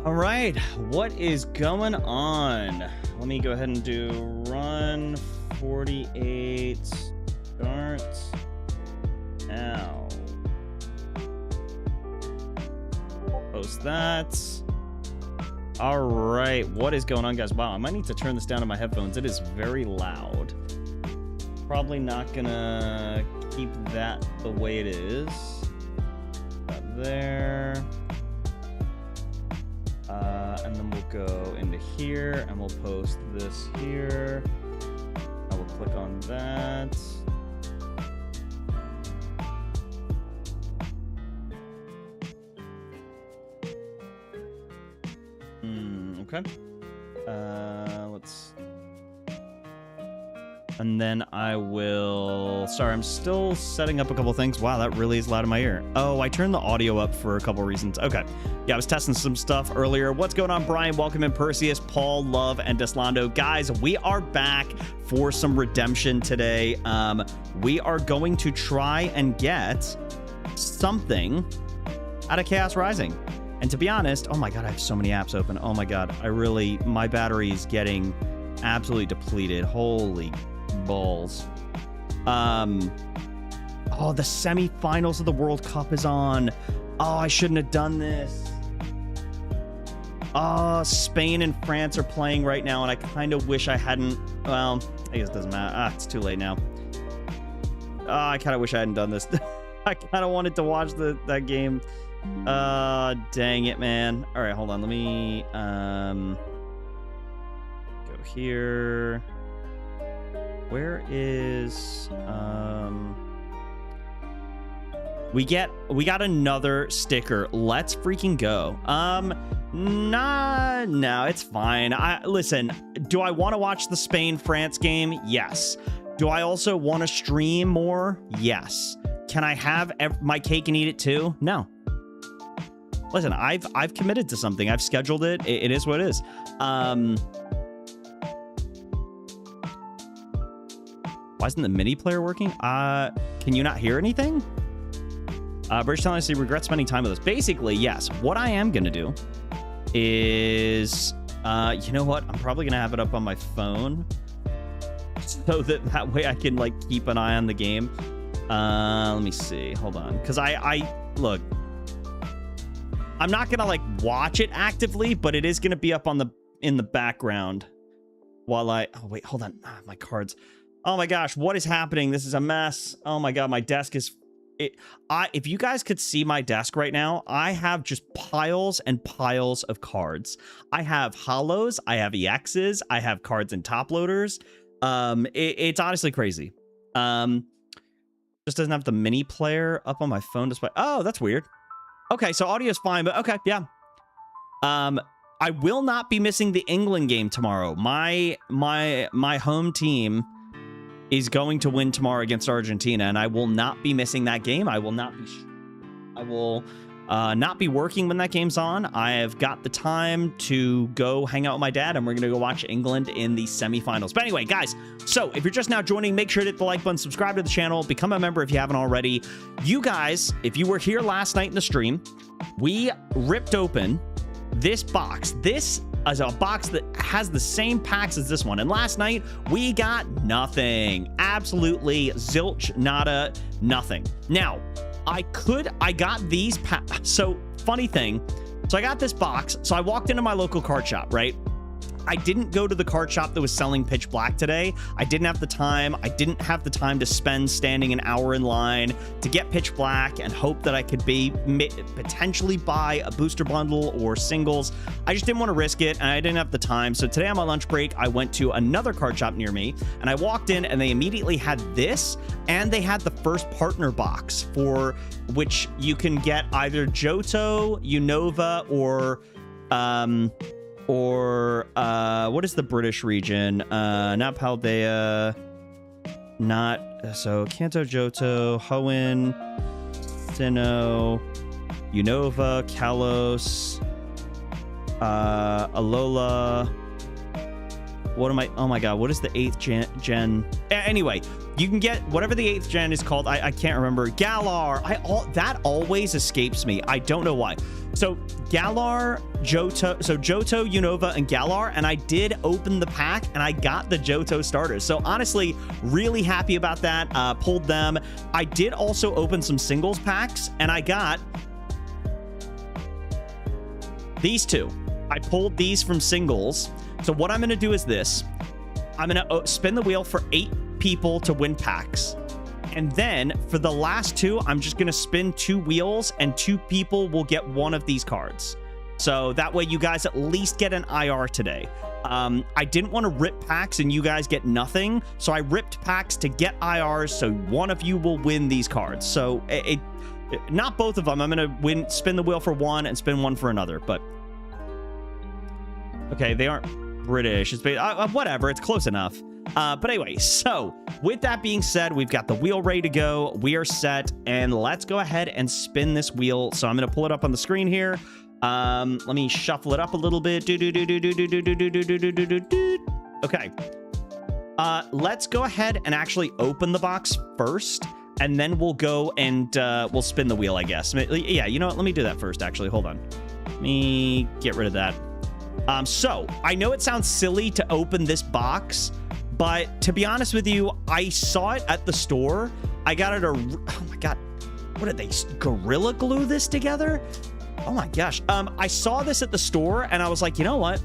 All right, what is going on? Let me go ahead and do run 48 start now. Post that. All right, what is going on, guys? Wow, I might need to turn this down on my headphones. It is very loud. Probably not gonna keep that the way it is. About there. And then we'll go into here and we'll post this here. I will click on that. Okay. Let's. And then I will... Sorry, I'm still setting up a couple things. Wow, that really is loud in my ear. Oh, I turned the audio up for a couple reasons. Okay. Yeah, I was testing some stuff earlier. What's going on, Brian? Welcome in, Perseus, Paul, Love, and Deslando. Guys, we are back for some redemption today. We are going to try and get something out of Chaos Rising. And to be honest, oh my God, I have so many apps open. Oh my God, my battery is getting absolutely depleted. Holy balls. Oh, the semifinals of the World Cup is on. Oh, I shouldn't have done this. Oh, Spain and France are playing right now, and I kind of wish I hadn't. Well, I guess it doesn't matter. It's too late now. Oh, I kind of wish I hadn't done this. I kind of wanted to watch that game. Dang it, man. All right, hold on. Let me go here. Where is we got another sticker. Let's freaking go. No, it's fine. Listen, do I want to watch the Spain-France game? Yes. Do I also want to stream more? Yes. Can I have my cake and eat it too? No. Listen, I've committed to something. I've scheduled it. It is what it is. Why isn't the mini player working? Can you not hear anything? British telling us he regrets spending time with us. Basically, yes. What I am going to do is, you know what? I'm probably going to have it up on my phone so that way I can, like, keep an eye on the game. Let me see. Hold on. Because look, I'm not going to, like, watch it actively, but it is going to be up in the background while oh, wait, hold on. My cards. Oh my gosh, what is happening? This is a mess. Oh my God, my desk is... if you guys could see my desk right now, I have just piles and piles of cards. I have holos, I have EXs, I have cards and top loaders. It's honestly crazy. Just doesn't have the mini player up on my phone display. Oh, that's weird. Okay, so audio is fine, but okay, yeah. I will not be missing the England game tomorrow. My home team is going to win tomorrow against Argentina, and I will not be missing that game. I will not be working when that game's on. I have got the time to go hang out with my dad, and we're gonna go watch England in the semifinals. But anyway, guys, so if you're just now joining, make sure to hit the like button, subscribe to the channel, become a member if you haven't already. You guys, if you were here last night in the stream, we ripped open this box. This is a box that has the same packs as this one, and last night we got nothing. Absolutely zilch, nada, nothing. Now, I got these packs. So funny thing, so I got this box, so I walked into my local card shop, right? I didn't go to the card shop that was selling Pitch Black today. I didn't have the time. I didn't have the time to spend standing an hour in line to get Pitch Black and hope that I could potentially buy a booster bundle or singles. I just didn't want to risk it, and I didn't have the time. So today on my lunch break, I went to another card shop near me, and I walked in, and they immediately had this, and they had the first partner box for which you can get either Johto, Unova, or what is the British region? Not Paldea, Kanto, Johto, Hoenn, Sinnoh, Unova, Kalos, Alola. What am I? Oh my God, what is the 8th gen? Anyway, you can get whatever the 8th gen is called. I can't remember. Galar. That always escapes me. I don't know why. So Galar, Johto, so Johto, Unova, and Galar, and I did open the pack, and I got the Johto starters. So honestly, really happy about that. Pulled them. I did also open some singles packs, and I got these two. I pulled these from singles. So what I'm going to do is this. I'm going to spin the wheel for 8 people to win packs. And then for the last 2, I'm just going to spin 2 wheels and 2 people will get one of these cards. So that way you guys at least get an IR today. I didn't want to rip packs and you guys get nothing. So I ripped packs to get IRs. So one of you will win these cards. So not both of them. I'm going to spin the wheel for one and spin one for another. But okay, they aren't British. It's whatever. It's close enough. But anyway, so with that being said, we've got the wheel ready to go. We are set, and let's go ahead and spin this wheel. So I'm going to pull it up on the screen here. Let me shuffle it up a little bit. Okay. Let's go ahead and actually open the box first, and then we'll go and we'll spin the wheel, I guess. Yeah, you know what? Let me do that first, actually. Hold on. Let me get rid of that. So I know it sounds silly to open this box, but to be honest with you, I saw it at the store. I got it oh my God, what did they Gorilla Glue this together? Oh my gosh. I saw this at the store and I was like, you know what?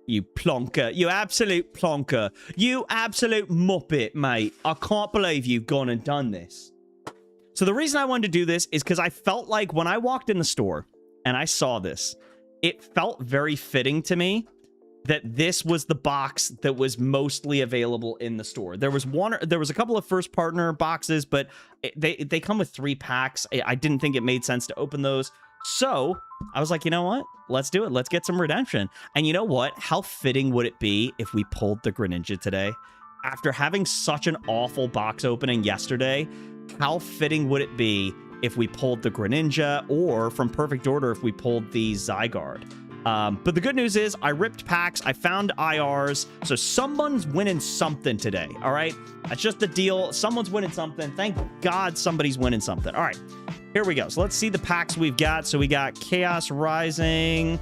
You plonker, you absolute plonker, you absolute muppet, mate. I can't believe you've gone and done this. So the reason I wanted to do this is because I felt like when I walked in the store and I saw this, it felt very fitting to me that this was the box that was mostly available in the store. There was a couple of first partner boxes, but they come with 3 packs. I didn't think it made sense to open those. So I was like, you know what? Let's do it. Let's get some redemption. And you know what? How fitting would it be if we pulled the Greninja today? After having such an awful box opening yesterday, how fitting would it be if we pulled the Greninja, or from Perfect Order if we pulled the Zygarde? But the good news is I ripped packs, I found IRs, so someone's winning something today, all right? That's just the deal. Someone's winning something. Thank God somebody's winning something. All right, here we go. So let's see the packs we've got. So we got Chaos Rising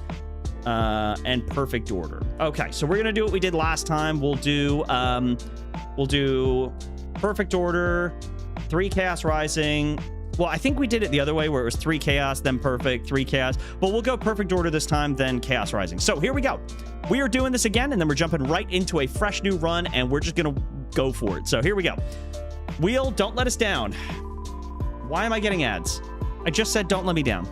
and Perfect Order. Okay, so we're gonna do what we did last time. We'll do Perfect Order, 3 Chaos Rising. Well, I think we did it the other way where it was 3 Chaos, then Perfect, 3 Chaos. But we'll go Perfect Order this time, then Chaos Rising. So here we go. We are doing this again, and then we're jumping right into a fresh new run, and we're just going to go for it. So here we go. Wheel, don't let us down. Why am I getting ads? I just said don't let me down.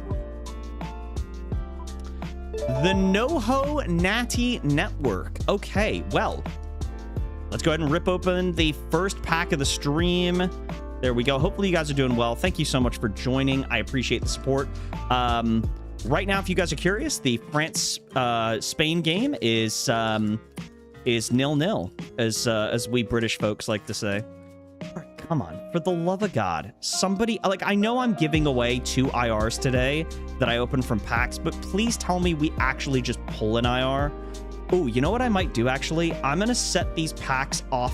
The NoHo Natty Network. Okay, well, let's go ahead and rip open the first pack of the stream. There we go. Hopefully you guys are doing well. Thank you so much for joining. I appreciate the support. Right now, if you guys are curious, the France-Spain game is 0-0, as we British folks like to say. All right, come on, for the love of God, somebody, like, I know I'm giving away 2 IRs today that I opened from packs, but please tell me we actually just pull an IR. Oh, you know what I might do actually? I'm gonna set these packs off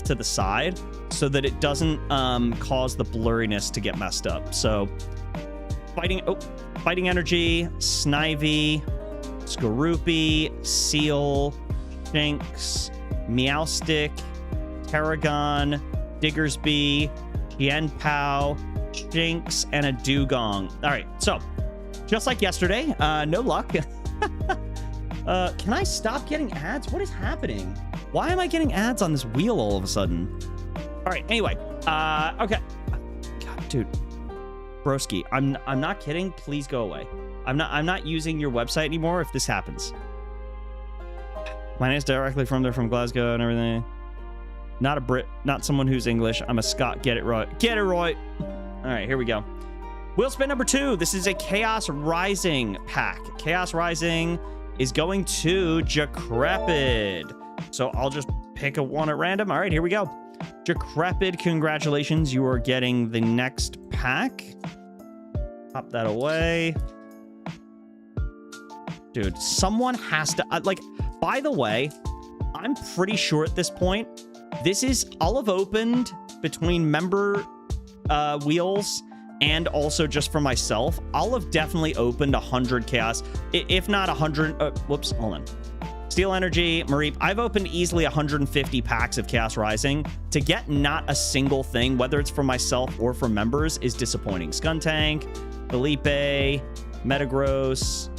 to the side so that it doesn't cause the blurriness to get messed up. So fighting energy, Snivy, Skorupi, Seal, Shinx, Meowstic, Tarragon, Diggersby, Tianpao, Shinx, and a Dugong. All right, so just like yesterday, no luck. Can I stop getting ads? What is happening? Why am I getting ads on this wheel all of a sudden? All right, anyway, okay. God, dude, broski, I'm not kidding. Please go away. I'm not using your website anymore if this happens. My name's directly from Glasgow and everything. Not a Brit, not someone who's English. I'm a Scot. Get it right. Get it right. All right, here we go. Wheel spin number 2. This is a Chaos Rising pack. Chaos Rising is going to Jacrepid. So I'll just pick a one at random. All right, here we go. Jacrepid, congratulations. You are getting the next pack. Pop that away. Dude, someone has to... like, by the way, I'm pretty sure at this point, this is... I'll have opened between member wheels and also just for myself, I'll have definitely opened 100 chaos, if not 100. Whoops, hold on. Steel Energy, Mareep, I've opened easily 150 packs of Chaos Rising. To get not a single thing, whether it's for myself or for members, is disappointing. Skuntank, Felipe, Metagross.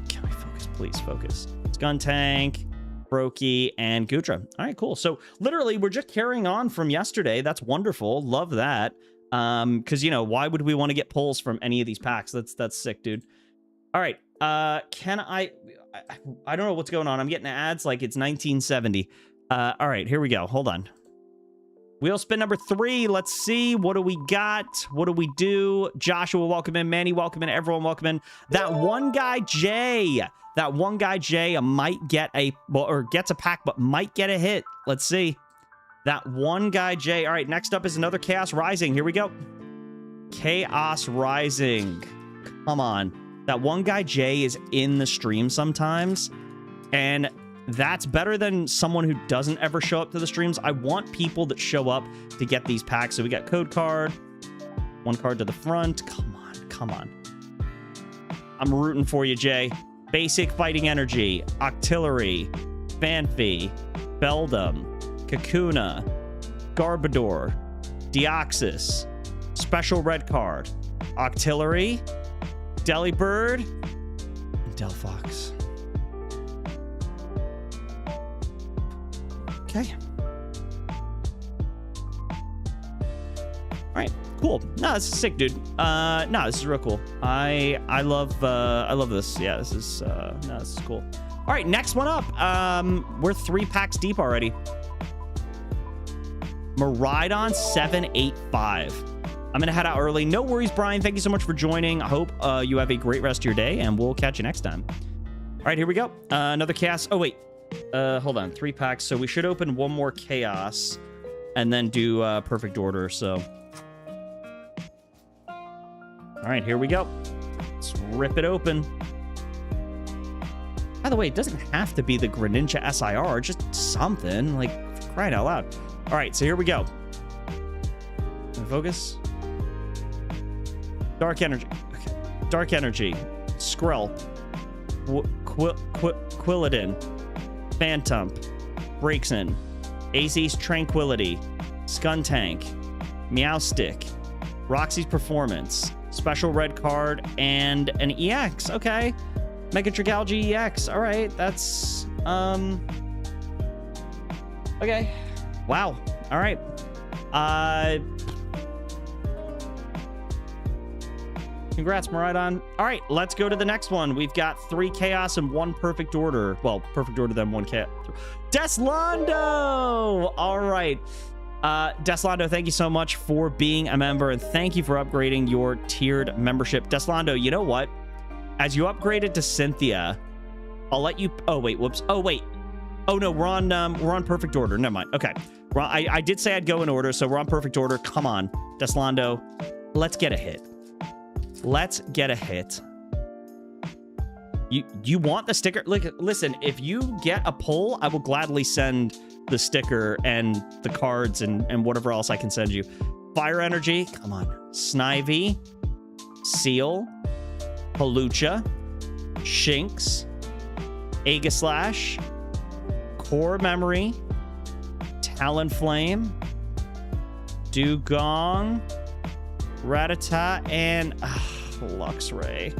Can I focus? Please focus. Skuntank, Brokey, and Goodra. All right, cool. So literally, we're just carrying on from yesterday. That's wonderful. Love that. Because, you know, why would we want to get pulls from any of these packs? That's sick, dude. All right. Can I don't know what's going on. I'm getting ads like it's 1970. All right, here we go. Hold on. Wheel spin number 3. Let's see. What do we got? What do we do? Joshua, welcome in. Manny, welcome in. Everyone, welcome in. That one guy, Jay. That one guy, Jay, might get a... Well, or gets a pack, but might get a hit. Let's see. That one guy, Jay. All right, next up is another Chaos Rising. Here we go. Chaos Rising. Come on. That one guy, Jay, is in the stream sometimes, and that's better than someone who doesn't ever show up to the streams. I want people that show up to get these packs. So we got code card, one card to the front. Come on, come on. I'm rooting for you, Jay. Basic Fighting Energy, Octillery, Fanfi, Beldum, Kakuna, Garbodor, Deoxys, Special Red Card, Octillery, Delibird, and Delphox. Okay. All right, cool. No, this is sick, dude. No, this is real cool. I love this. Yeah, this is no, this is cool. All right, next one up. We're 3 packs deep already. Miraidon 785. I'm going to head out early. No worries, Brian. Thank you so much for joining. I hope you have a great rest of your day, and we'll catch you next time. All right, here we go. Another Chaos. Oh, wait. Hold on. 3 packs. So we should open one more Chaos and then do Perfect Order. So, all right, here we go. Let's rip it open. By the way, it doesn't have to be the Greninja SIR. Just something. Like, crying out loud. All right, so here we go. Focus. Dark Energy. Okay. Dark Energy. Skrill. Quilladin. Phantom. Braixen. AZ's Tranquility. Skuntank. Meowstick. Roxy's Performance. Special Red Card. And an EX. Okay. Mega Trigalgy EX. All right. That's... Okay. Wow. All right. Congrats, Miraidon. All right, let's go to the next one. We've got 3 Chaos and 1 Perfect Order. Well, Perfect Order, then 1 Chaos. Deslando! All right. Deslando, thank you so much for being a member, and thank you for upgrading your tiered membership. Deslando, you know what? As you upgraded to Cynthia, I'll let you... Oh, wait, whoops. Oh, wait. Oh, no, we're on Perfect Order. Never mind. Okay. I did say I'd go in order, so we're on Perfect Order. Come on, Deslando. Let's get a hit. Let's get a hit. You want the sticker? Listen, if you get a pull, I will gladly send the sticker and the cards and whatever else I can send you. Fire Energy, come on. Snivy, Seal, Palucha, Shinx, Aegislash, Core Memory, Talonflame, Dugong, Rattata, and Luxray.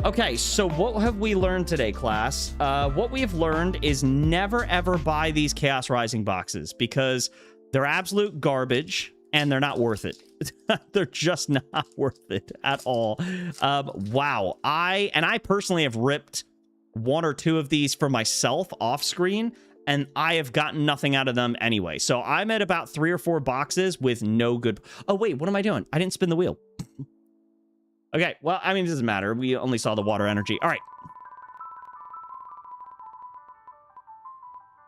Okay, so what have we learned today, class? What we have learned is never, ever buy these Chaos Rising boxes because they're absolute garbage and they're not worth it. They're just not worth it at all. Wow. I personally have ripped 1 or 2 of these for myself off screen, and I have gotten nothing out of them anyway. So I'm at about 3 or 4 boxes with no good... Oh, wait, what am I doing? I didn't spin the wheel. Okay, well, I mean, it doesn't matter. We only saw the water energy. All right.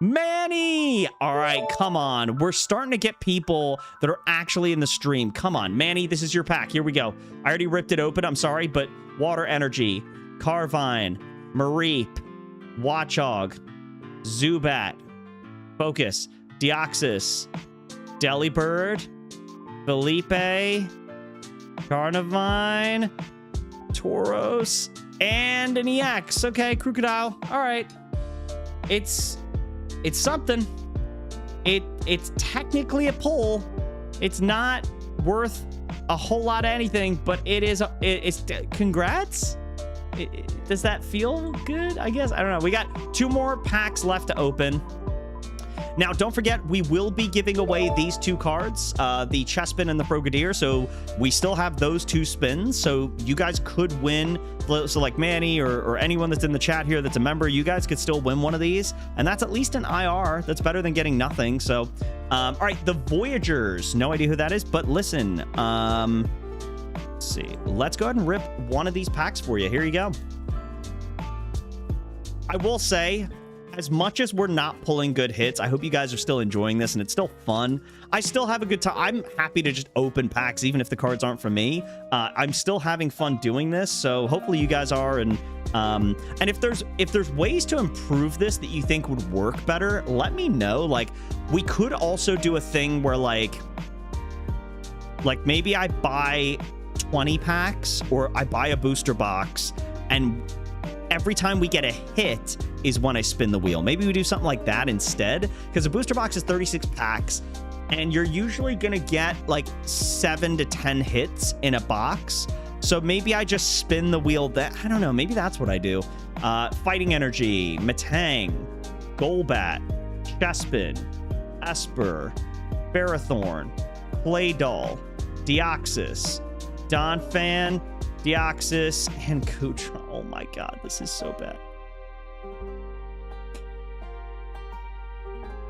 Manny! All right, come on. We're starting to get people that are actually in the stream. Come on, Manny, this is your pack. Here we go. I already ripped it open. I'm sorry, but water energy, Carvine, Mareep, Watchog, Zubat, Focus, Deoxys, Delibird, Felipe, Carnivine, Tauros, and an EX. Okay, Crocodile. All right. It's something. It's technically a pull. It's not worth a whole lot of anything, but it's congrats. Does that feel good? I guess. I don't know. We got 2 more packs left to open. Now, don't forget, we will be giving away these 2 cards, the Chespin and the Frogadier. So we still have those 2 spins. So you guys could win. So like Manny or anyone that's in the chat here that's a member, you guys could still win one of these. And that's at least an IR. That's better than getting nothing. So, all right, the Voyagers. No idea who that is, but listen. Let's see. Let's go ahead and rip one of these packs for you. Here you go. I will say, as much as we're not pulling good hits, I hope you guys are still enjoying this and it's still fun. I still have a good time. I'm happy to just open packs, even if the cards aren't for me. I'm still having fun doing this, so hopefully you guys are. And if there's ways to improve this that you think would work better, let me know. Like, we could also do a thing where like maybe I buy 20 packs or I buy a booster box, and every time we get a hit is when I spin the wheel. Maybe we do something like that instead, because a booster box is 36 packs and you're usually gonna get like 7 to 10 hits in a box. So maybe I just spin the wheel. That, I don't know, maybe that's what I do. Fighting Energy, Metang, Golbat, Chespin, Esper, Ferrothorn, Claydol, Deoxys, Donphan, Deoxys, and Kutra. Oh my god, this is so bad.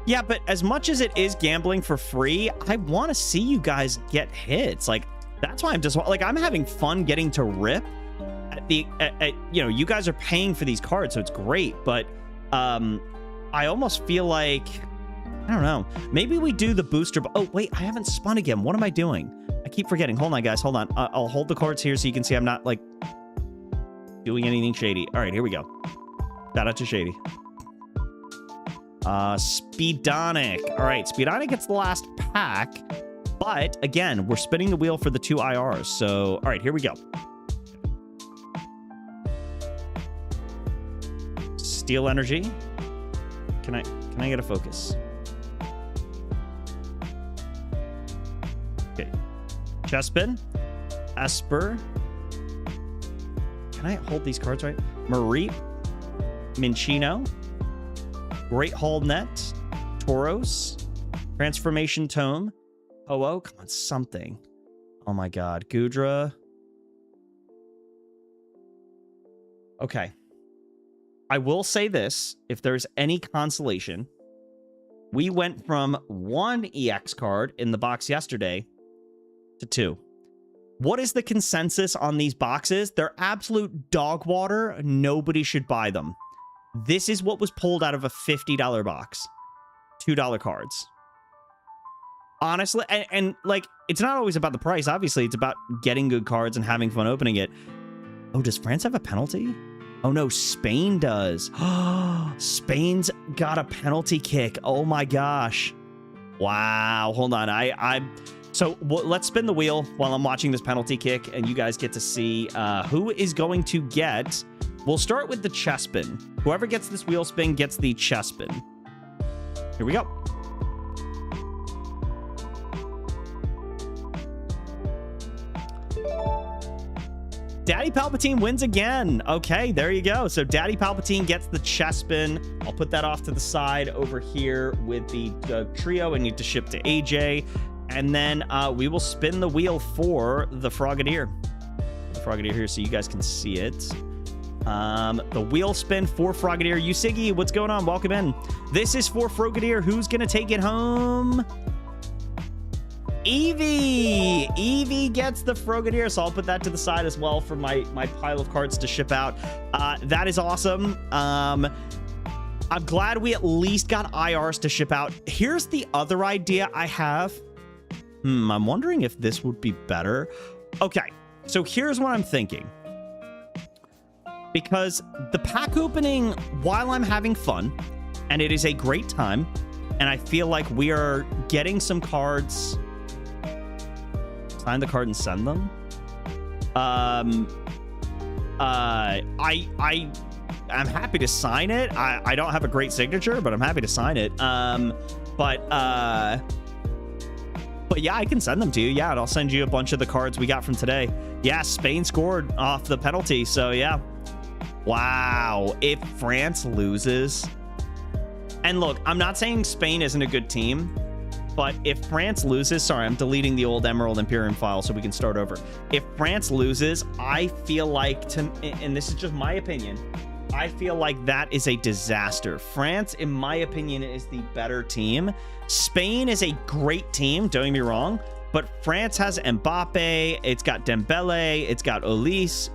Yeah, but as much as it is gambling for free, I want to see you guys get hits. Like, that's why I'm just like, I'm having fun getting to rip at the you know, you guys are paying for these cards, so it's great, but I almost feel like, I don't know, maybe we do the booster. Oh wait, I haven't spun again. What am I doing? I keep forgetting. Hold on, guys. Hold on. I'll hold the cards here so you can see I'm not, like, doing anything shady. All right, here we go. Shout out to Shady. Speedonic. All right, Speedonic gets the last pack. But, again, we're spinning the wheel for the 2 IRs. So, all right, here we go. Steel Energy. Can I get a focus? Okay. Chespin, Esper. Can I hold these cards right? Mareep, Minchino, Great Hall Net, Tauros, Transformation Tome, Ho-Oh. Come on, something. Oh my god, Gudra. Okay. I will say this, if there's any consolation, we went from 1 EX card in the box yesterday to 2. What is the consensus on these boxes? They're absolute dog water. Nobody should buy them. This is what was pulled out of a $50 box. $2 cards. Honestly, and like, it's not always about the price. Obviously, it's about getting good cards and having fun opening it. Oh, does France have a penalty? Oh no, Spain does. Spain's got a penalty kick. Oh my gosh. Wow. Hold on. So let's spin the wheel while I'm watching this penalty kick, and you guys get to see who is going to get. We'll start with the Chespin. Whoever gets this wheel spin gets the Chespin. Here we go. Daddy Palpatine wins again. Okay, there you go. So Daddy Palpatine gets the Chespin. I'll put that off to the side over here with the trio I need to ship to AJ. And then we will spin the wheel for the Frogadier. The Frogadier here so you guys can see it. The wheel spin for Frogadier. Usigi, what's going on? Welcome in. This is for Frogadier. Who's going to take it home? Evie! Evie gets the Frogadier, so I'll put that to the side as well for my pile of cards to ship out. That is awesome. I'm glad we at least got IRs to ship out. Here's the other idea I have. I'm wondering if this would be better. Okay, so here's what I'm thinking. Because the pack opening, while I'm having fun, and it is a great time, and I feel like we are getting some cards... Sign the card and send them. I'm happy to sign it. I don't have a great signature, but I'm happy to sign it. But yeah, I can send them to you. Yeah, and I'll send you a bunch of the cards we got from today. Yeah, Spain scored off the penalty, so yeah. Wow, if France loses, and look, I'm not saying Spain isn't a good team, but if France loses, sorry, I'm deleting the old Emerald Imperium file so we can start over. If France loses, I feel like, and this is just my opinion, I feel like that is a disaster. France, in my opinion, is the better team. Spain is a great team, don't get me wrong, but France has Mbappe, it's got Dembele, it's got Ulysse.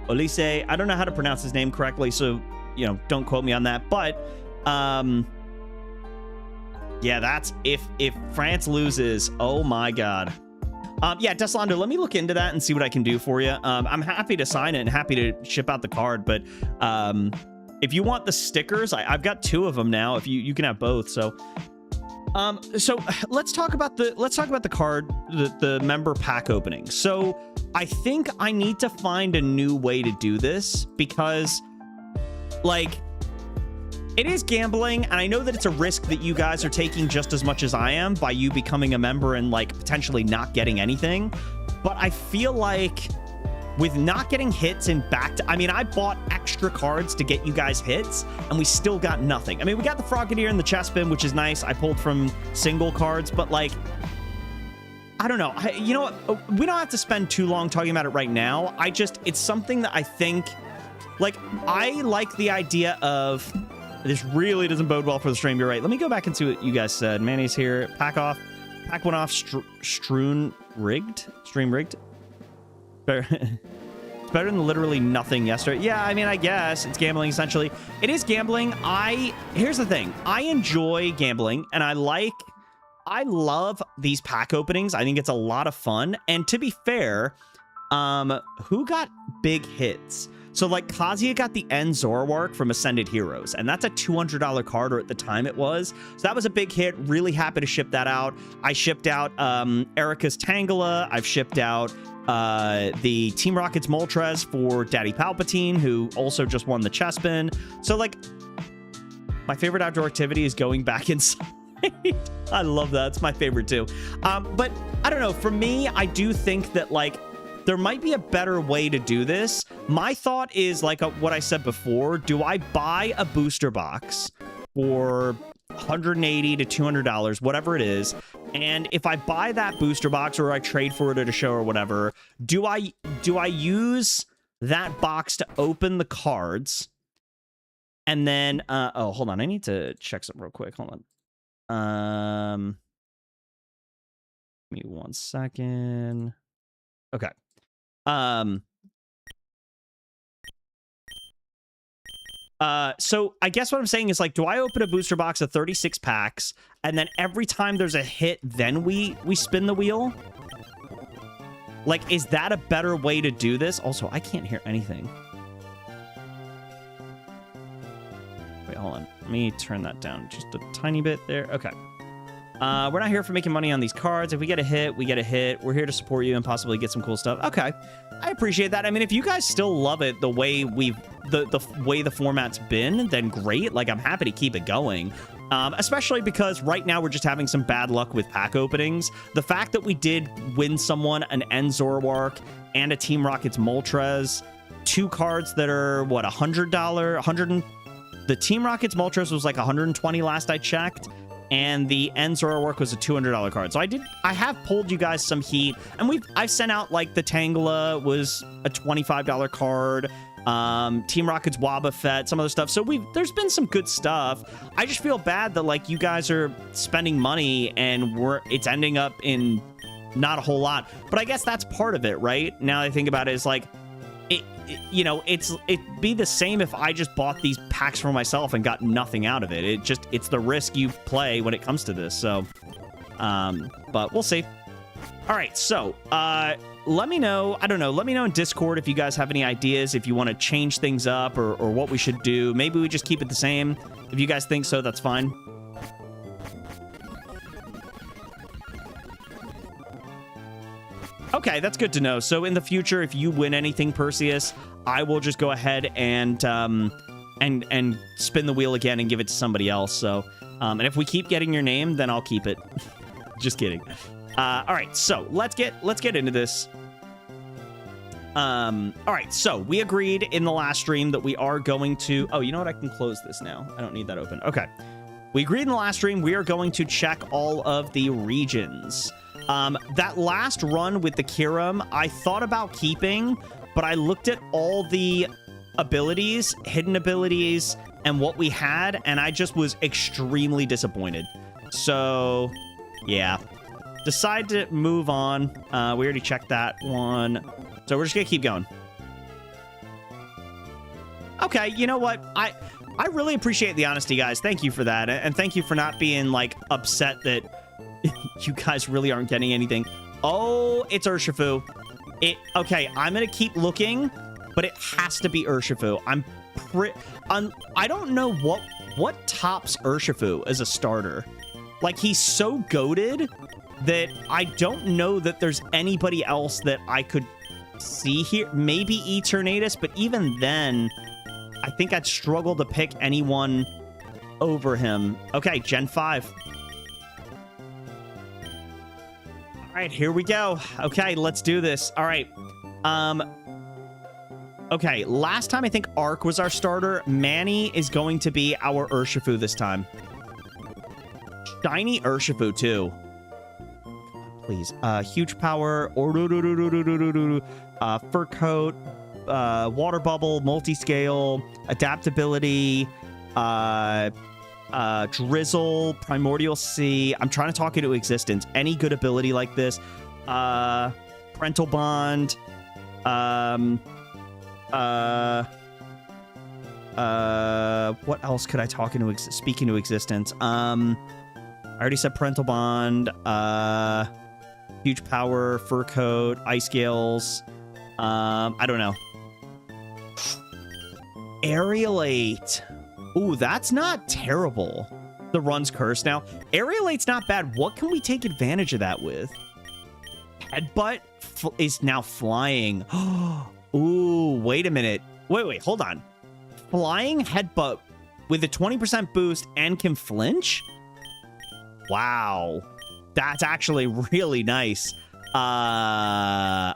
I don't know how to pronounce his name correctly, so, you know, don't quote me on that. But, yeah, that's if France loses, oh my God. Yeah, Deslando, let me look into that and see what I can do for you. I'm happy to sign it and happy to ship out the card, but if you want the stickers, I've got 2 of them now. If you can have both, so let's talk about the card, the member pack opening. So I think I need to find a new way to do this because, like, it is gambling, and I know that it's a risk that you guys are taking just as much as I am by you becoming a member and, like, potentially not getting anything. But I feel like with not getting hits and I mean, I bought extra cards to get you guys hits, and we still got nothing. I mean, we got the Frogadier and the Chespin, which is nice. I pulled from single cards, but, like, I don't know. You know what? We don't have to spend too long talking about it right now. It's something that I think, like, I like the idea of... This really doesn't bode well for the stream. You're right. Let me go back and see what you guys said. Manny's here. Pack one off. Stream rigged. Better, it's better than literally nothing yesterday. Yeah, I mean, I guess it's gambling essentially. It is gambling. Here's the thing. I enjoy gambling, and I love these pack openings. I think it's a lot of fun. And to be fair, who got big hits? So, like, Kazuya got the End Zoroark from Ascended Heroes, and that's a $200 card, or at the time it was. So that was a big hit. Really happy to ship that out. I shipped out Erica's Tangela. I've shipped out the Team Rocket's Moltres for Daddy Palpatine, who also just won the Chespin. So, like, my favorite outdoor activity is going back inside. I love that. It's my favorite, too. But, I don't know. For me, I do think that, like, there might be a better way to do this. My thought is, like what I said before, do I buy a booster box for $180 to $200, whatever it is, and if I buy that booster box or I trade for it at a show or whatever, do I use that box to open the cards? And then, oh, hold on, I need to check something real quick. Hold on. Give me 1 second. Okay. So I guess what I'm saying is, like, do I open a booster box of 36 packs, and then every time there's a hit, then we spin the wheel? Like, is that a better way to do this? Also, I can't hear anything. Wait, hold on. Let me turn that down just a tiny bit there. Okay. We're not here for making money on these cards. If we get a hit, we get a hit. We're here to support you and possibly get some cool stuff. Okay. I appreciate that. I mean, if you guys still love it the way the way the format's been, then great. Like, I'm happy to keep it going. Especially because right now we're just having some bad luck with pack openings. The fact that we did win someone an End Zoroark and a Team Rocket's Moltres, 2 cards that are, what, $100? The Team Rocket's Moltres was like $120 last I checked. And the End Zoroark was a $200 card. So I have pulled you guys some heat, and I've sent out, like, the Tangela was a $25 card. Team Rocket's Wobbuffet, some other stuff. So there's been some good stuff. I just feel bad that, like, you guys are spending money and it's ending up in not a whole lot. But I guess that's part of it, right? Now that I think about it, is like, it'd be the same if I just bought these packs for myself and got nothing out of it. It's the risk you play when it comes to this. So, but we'll see. All right. So, let me know. I don't know. Let me know in Discord if you guys have any ideas, if you want to change things up or what we should do. Maybe we just keep it the same. If you guys think so, that's fine. Okay, that's good to know. So in the future, if you win anything, Perseus, I will just go ahead and spin the wheel again and give it to somebody else. So, and if we keep getting your name, then I'll keep it. Just kidding. All right, so let's get into this. All right, so we agreed in the last stream that we are going to... Oh, you know what? I can close this now. I don't need that open. Okay. We agreed in the last stream we are going to check all of the regions. That last run with the Kirim, I thought about keeping, but I looked at all the abilities, hidden abilities, and what we had, and I just was extremely disappointed. So, yeah. Decide to move on. We already checked that one. So we're just gonna keep going. Okay, you know what? I really appreciate the honesty, guys. Thank you for that. And thank you for not being, like, upset that you guys really aren't getting anything. Oh, it's Urshifu. Okay, I'm gonna keep looking, but it has to be Urshifu. I don't know what tops Urshifu as a starter. Like, he's so goated that I don't know that there's anybody else that I could see here. Maybe Eternatus, but even then, I think I'd struggle to pick anyone over him. Okay, Gen 5. All right, here we go. Okay, let's do this. All right. Okay, last time I think Arc was our starter. Manny is going to be our Urshifu this time. Shiny Urshifu, too. Please. Huge power. Fur coat. Water bubble. Multi-scale. Adaptability. Drizzle. Primordial Sea. I'm trying to talk into existence. Any good ability like this. Parental Bond. What else could I talk into speak into existence? I already said Parental Bond. Huge power, fur coat, ice scales. I don't know. Aerialate. Ooh, that's not terrible. The run's cursed now. Aerialate's not bad. What can we take advantage of that with? Headbutt is now flying. Ooh, wait a minute. Wait, hold on. Flying Headbutt with a 20% boost and can flinch? Wow. That's actually really nice. Ironhead,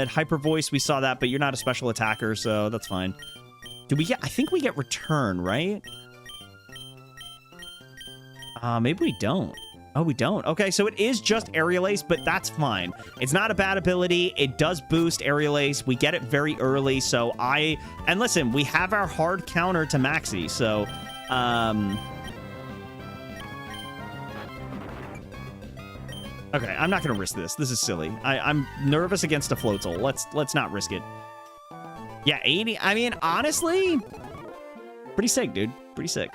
Hyper Voice, we saw that, but you're not a special attacker, so that's fine. Do we get... I think we get Return, right? Maybe we don't. Oh, we don't. Okay, so it is just Aerial Ace, but that's fine. It's not a bad ability. It does boost Aerial Ace. We get it very early, so and listen, we have our hard counter to Maxi, so... Okay, I'm not going to risk this. This is silly. I'm nervous against a Floatzel. Let's not risk it. Yeah, 80. I mean, honestly, pretty sick, dude. Pretty sick.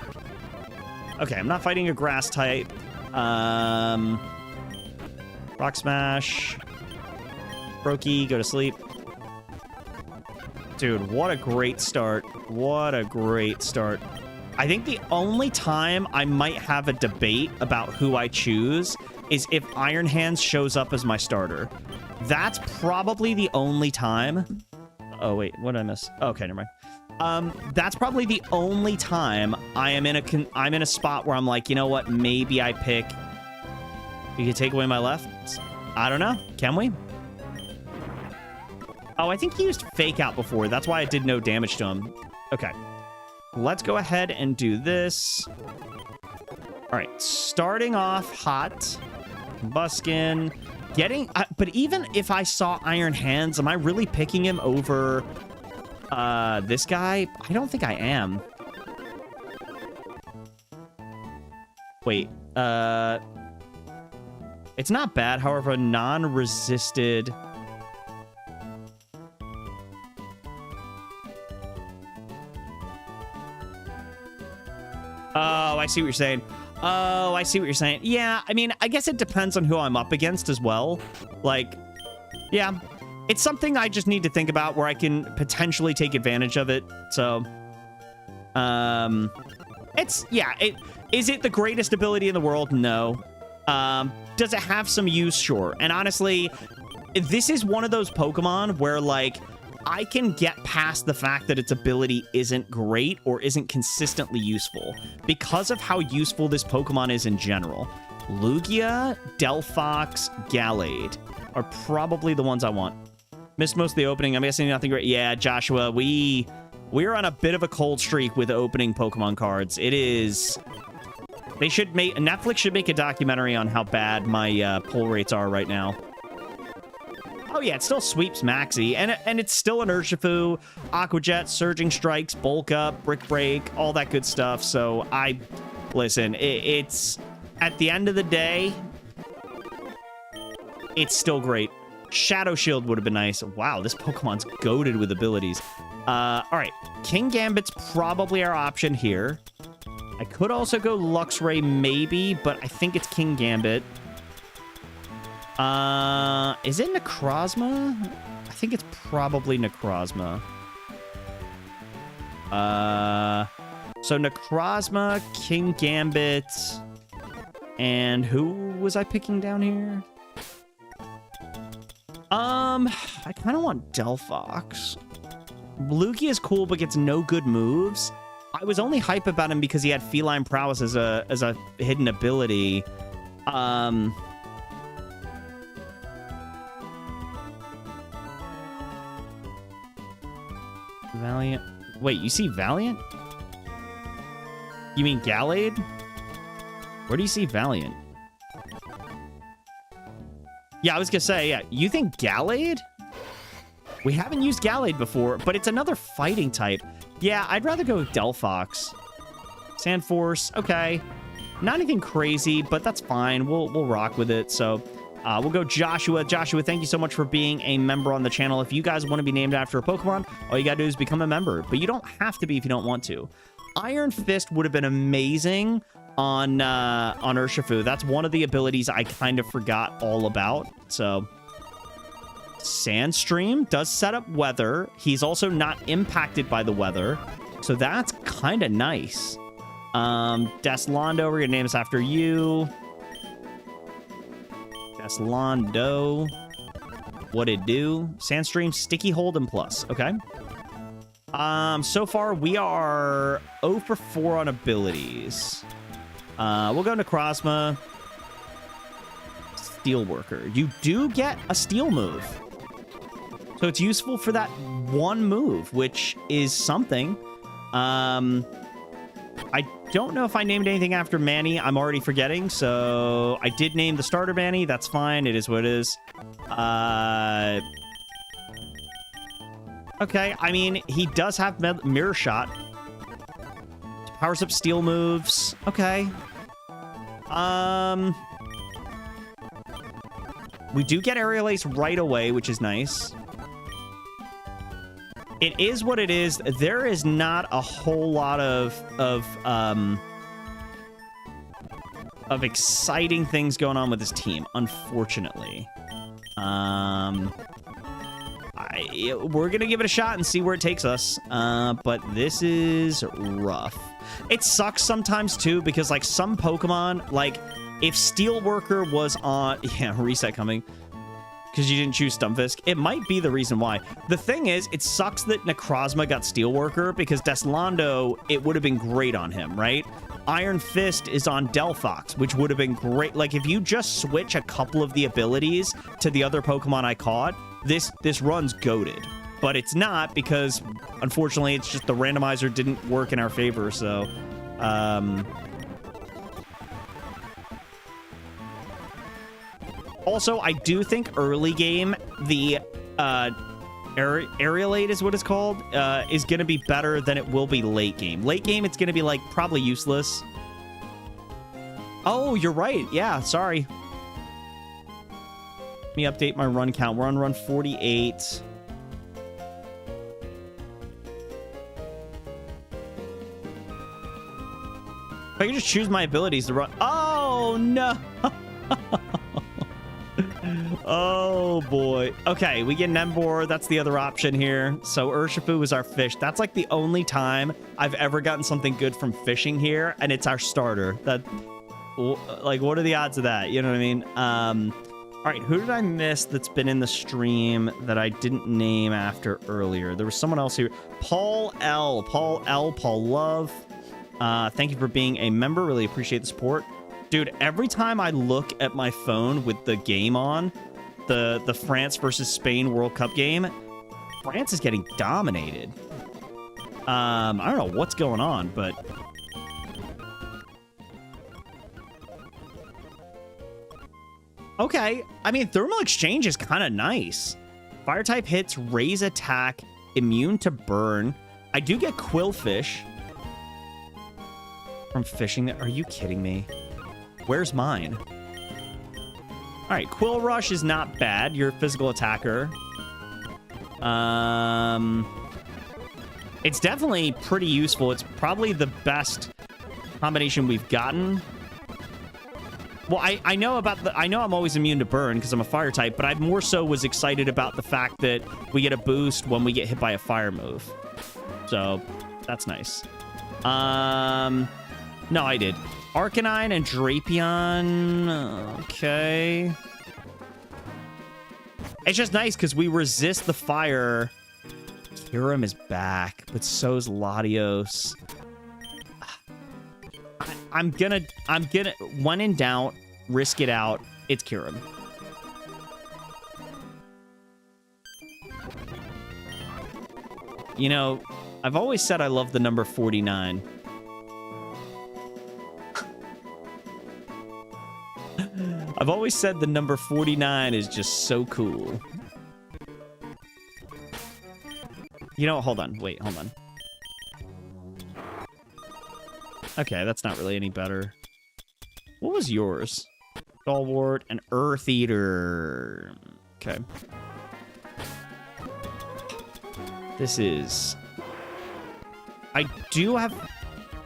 Okay, I'm not fighting a grass type. Rock Smash. Brokey, go to sleep. Dude, what a great start. What a great start. I think the only time I might have a debate about who I choose is if Iron Hands shows up as my starter. That's probably the only time. Oh, wait, what did I miss? Okay, never mind. That's probably the only time I'm in a spot where I'm like, you know what? Maybe I pick... You can take away my left? I don't know. Can we? Oh, I think he used Fake Out before. That's why it did no damage to him. Okay. Let's go ahead and do this. All right, starting off hot. Buskin. But even if I saw Iron Hands, am I really picking him over this guy? I don't think I am. Wait, it's not bad, however, non-resisted. Oh, I see what you're saying. Oh, I see what you're saying. Yeah, I mean, I guess it depends on who I'm up against as well. Like, yeah, it's something I just need to think about where I can potentially take advantage of it. So, is it the greatest ability in the world? No. Does it have some use? Sure. And honestly, this is one of those Pokemon where, like, I can get past the fact that its ability isn't great or isn't consistently useful because of how useful this Pokemon is in general. Lugia, Delphox, Gallade are probably the ones I want. Missed most of the opening. I'm guessing nothing great. Yeah, Joshua, we're on a bit of a cold streak with opening Pokemon cards. It is... Netflix should make a documentary on how bad my pull rates are right now. Oh yeah, it still sweeps Maxi, and it's still an Urshifu, Aqua Jet, Surging Strikes, Bulk Up, Brick Break, all that good stuff. So listen, it's at the end of the day, it's still great. Shadow Shield would have been nice. Wow, this Pokemon's goated with abilities. All right, King Gambit's probably our option here. I could also go Luxray maybe, but I think it's King Gambit. Is it Necrozma? I think it's probably Necrozma. So Necrozma, King Gambit, and who was I picking down here? I kind of want Delphox. Lugia is cool, but gets no good moves. I was only hype about him because he had Feline Prowess as a hidden ability. Valiant. Wait, you see Valiant? You mean Gallade? Where do you see Valiant? Yeah, I was gonna say, yeah. You think Gallade? We haven't used Gallade before, but it's another fighting type. Yeah, I'd rather go with Delphox. Sandforce, okay. Not anything crazy, but that's fine. We'll rock with it. So we'll go Joshua. Joshua, thank you so much for being a member on the channel. If you guys want to be named after a Pokemon, all you gotta do is become a member. But you don't have to be if you don't want to. Iron Fist would have been amazing on Urshifu. That's one of the abilities I kind of forgot all about. So Sandstream does set up weather. He's also not impacted by the weather. So that's kind of nice. Deslondo, we're gonna name this after you. Deslondo. What it do? Sandstream, Sticky Hold, and Plus. Okay. So far we are 0 for 4 on abilities. We'll go Necrozma. Steelworker. You do get a steel move. So it's useful for that one move, which is something. I don't know if I named anything after Manny. I'm already forgetting. So I did name the starter Manny. That's fine. It is what it is. Okay. I mean, he does have Mirror Shot. Powers up steel moves. Okay. We do get Aerial Ace right away, which is nice. It is what it is. There is not a whole lot of exciting things going on with this team, unfortunately. We're gonna give it a shot and see where it takes us. But this is rough. It sucks sometimes too, because like some Pokemon, like if Steelworker was on, yeah, reset coming. Because you didn't choose Stunfisk. It might be the reason why. The thing is, it sucks that Necrozma got Steelworker because Deslondo, it would have been great on him, right? Iron Fist is on Delphox, which would have been great. Like, if you just switch a couple of the abilities to the other Pokemon I caught, this run's goated. But it's not because, unfortunately, it's just the randomizer didn't work in our favor, so... Also, I do think early game, the Aerial Aid is what it's called, is going to be better than it will be late game. Late game, it's going to be, like, probably useless. Oh, you're right. Yeah, sorry. Let me update my run count. We're on run 48. If I can just choose my abilities to run... Oh, no! Oh boy. Okay, we get Nembor. That's the other option here. So Urshifu is our fish. That's like the only time I've ever gotten something good from fishing here, and it's our starter. That, like, what are the odds of that? You know what I mean? All right, who did I miss that's been in the stream that I didn't name after earlier? There was someone else here. Paul L. Paul L. Paul Love. Thank you for being a member. Really appreciate the support. Dude, every time I look at my phone with the game on, the France versus Spain World Cup game, France is getting dominated. I don't know what's going on, but... Okay, I mean, Thermal Exchange is kind of nice. Fire type hits, raise attack, immune to burn. I do get Quillfish from fishing. Are you kidding me? Where's mine? All right, Quill Rush is not bad. You're a physical attacker. It's definitely pretty useful. It's probably the best combination we've gotten. Well, I know I'm always immune to burn because I'm a fire type, but I more so was excited about the fact that we get a boost when we get hit by a fire move. So that's nice. No, I did. Arcanine and Drapion. Okay. It's just nice because we resist the fire. Kyurem is back, but so's Latios. I'm gonna, when in doubt, risk it out. It's Kyurem. You know, I've always said I love the number 49. I've always said the number 49 is just so cool. You know, hold on. Wait, hold on. Okay, that's not really any better. What was yours? Stalwart and Earth Eater. Okay. This is... I do have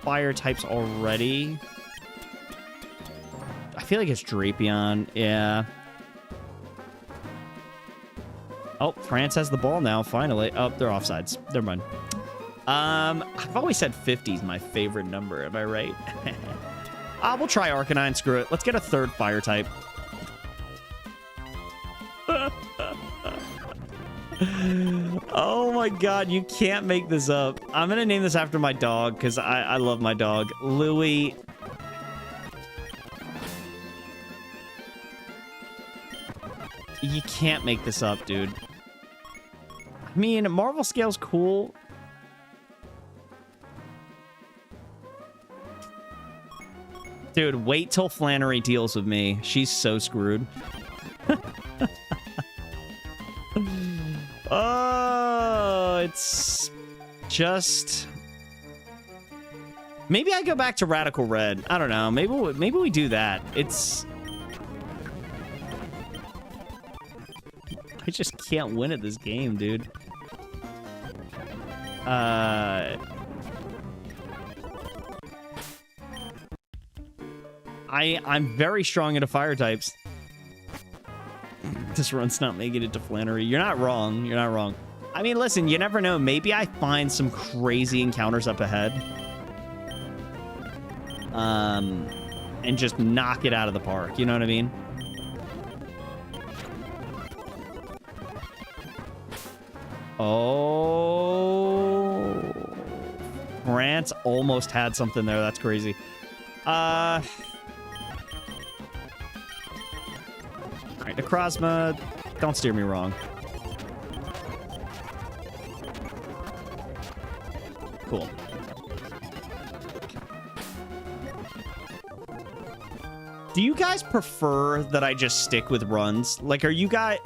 fire types already. I feel like it's Drapion. Yeah. Oh, France has the ball now, finally. Oh, they're offsides. Never mind. I've always said 50 is my favorite number. Am I right? We'll try Arcanine. Screw it. Let's get a third fire type. Oh my god, you can't make this up. I'm gonna name this after my dog because I love my dog. Louis. You can't make this up, dude. I mean, Marvel Scale's cool. Dude, wait till Flannery deals with me. She's so screwed. Oh, it's just... Maybe I go back to Radical Red. I don't know. Maybe we do that. It's... I just can't win at this game, dude. I'm very strong into fire types. This run's not making it to Flannery. You're not wrong. You're not wrong. I mean, listen, you never know. Maybe I find some crazy encounters up ahead. And just knock it out of the park. You know what I mean? Oh. France almost had something there. That's crazy. Alright, Necrozma, don't steer me wrong. Cool. Do you guys prefer that I just stick with runs? Like, do you guys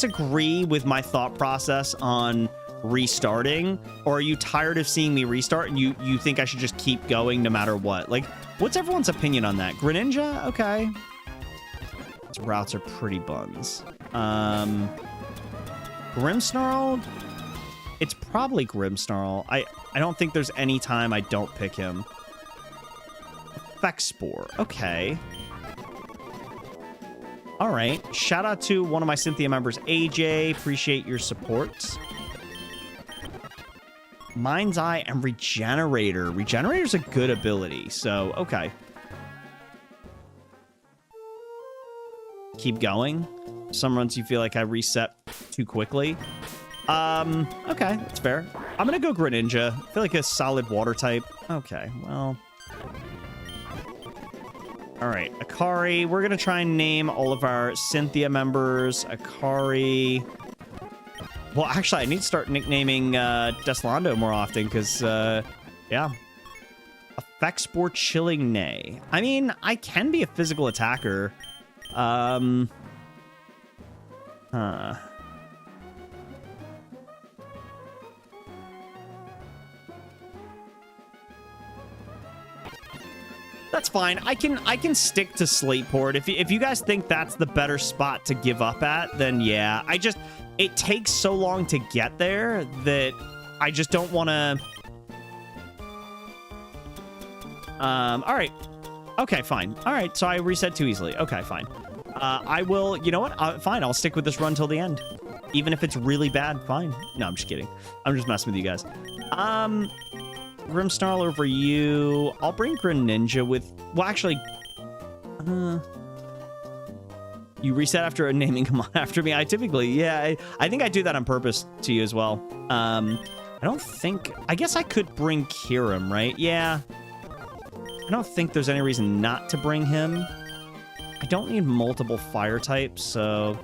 agree with my thought process on restarting, or are you tired of seeing me restart and you think I should just keep going no matter what? Like, what's everyone's opinion on that? Greninja? Okay. These routes are pretty buns. Grimmsnarl? It's probably Grimmsnarl. I don't think there's any time I don't pick him. Spore. Okay. All right. Shout out to one of my Cynthia members, AJ. Appreciate your support. Mind's Eye and Regenerator. Regenerator's a good ability, so okay. keep going. Some runs you feel like I reset too quickly. Okay, that's fair. I'm gonna go Greninja. I feel like a solid water type. Okay, well. All right, Akari. We're gonna try and name all of our Cynthia members. Akari. Well, actually, I need to start nicknaming Deslando more often because, yeah. Effect Spore Chilling Neigh. I mean, I can be a physical attacker. That's fine. I can stick to Slateport. If you guys think that's the better spot to give up at, then yeah. It takes so long to get there that I just don't want to. All right. Okay, fine. All right, so I reset too easily. Okay, fine. I will. You know what? Fine. I'll stick with this run till the end, even if it's really bad. Fine. No, I'm just kidding. I'm just messing with you guys. Grimmsnarl over you. I'll bring Greninja with... Well, actually... you reset after naming them after me. I typically... Yeah, I think I do that on purpose to you as well. I don't think... I guess I could bring Kyurem, right? Yeah. I don't think there's any reason not to bring him. I don't need multiple fire types, so...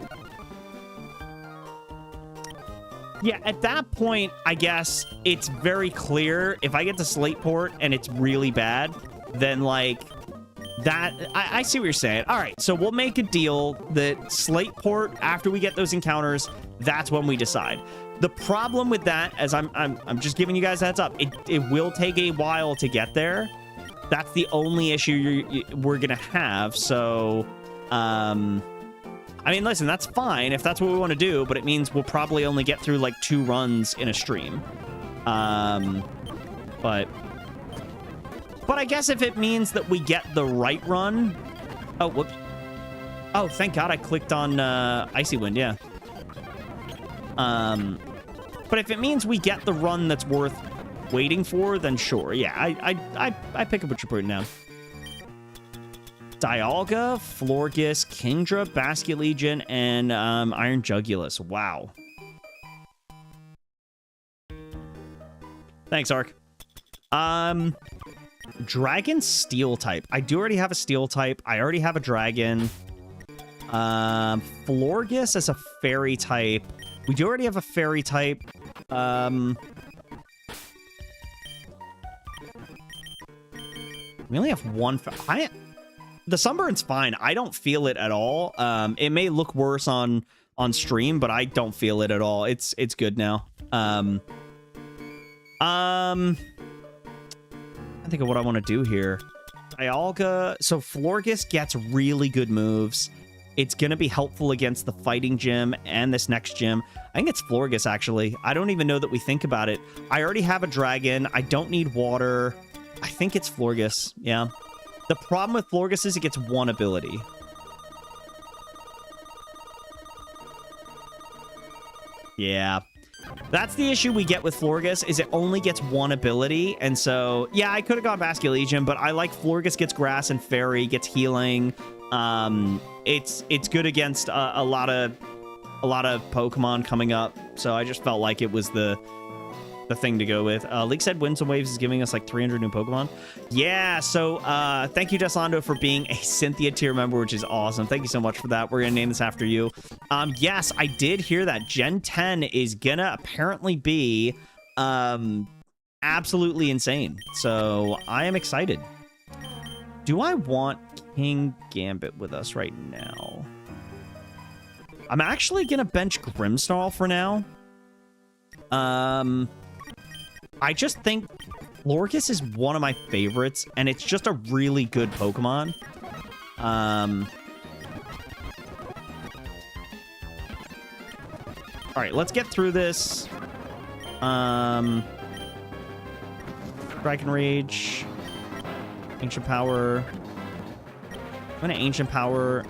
Yeah, at that point, I guess it's very clear if I get to Slateport and it's really bad, then like that, I see what you're saying. All right, so we'll make a deal that Slateport, after we get those encounters, that's when we decide. The problem with that, as I'm just giving you guys a heads up, it will take a while to get there. That's the only issue we're gonna have. So, I mean, listen, that's fine if that's what we want to do, but it means we'll probably only get through like 2 runs in a stream. But I guess if it means that we get the right run... Oh, whoops. Oh, thank God I clicked on Icy Wind, yeah. But if it means we get the run that's worth waiting for, then sure. Yeah, I pick up what you're putting down. Dialga, Florges, Kingdra, Basculegion, and Iron Jugulus. Wow. Thanks, Ark. Dragon Steel type. I do already have a Steel type. I already have a Dragon. Florges as a Fairy type. We do already have a Fairy type. We only have one... The Sunburn's fine. I don't feel it at all. It may look worse on stream, but I don't feel it at all. It's good now. I think of what I want to do here. Dialga. So Florges gets really good moves. It's going to be helpful against the fighting gym and this next gym. I think it's Florges, actually. I don't even know that we think about it. I already have a dragon. I don't need water. I think it's Florges. Yeah. The problem with Florges is it gets one ability. Yeah. That's the issue we get with Florges, is it only gets one ability. And so, yeah, I could have gone Basculegion, but I like Florges gets grass and fairy, gets healing. It's good against a lot of Pokemon coming up. So I just felt like it was the thing to go with. Leak said Winds and Waves is giving us like 300 new Pokemon. Yeah, so thank you, Deslando, for being a Cynthia tier member, which is awesome. Thank you so much for that. We're gonna name this after you. Yes, I did hear that Gen 10 is gonna apparently be absolutely insane. So I am excited. Do I want King Gambit with us right now? I'm actually gonna bench Grimmsnarl for now. I just think Florges is one of my favorites, and it's just a really good Pokemon. All right, let's get through this. Dragon Rage. Ancient Power. I'm gonna Ancient Power.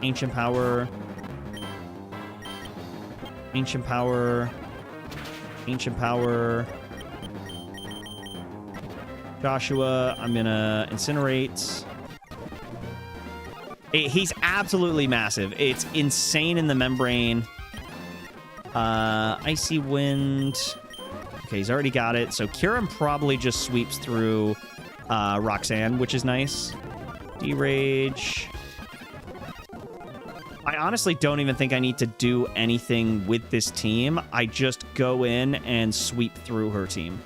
Ancient Power. Ancient Power. Ancient Power. Joshua, I'm gonna Incinerate. He's absolutely massive. It's insane in the membrane. Icy Wind. Okay, he's already got it. So Kyurem probably just sweeps through Roxanne, which is nice. D-Rage. I honestly don't even think I need to do anything with this team. I just go in and sweep through her team.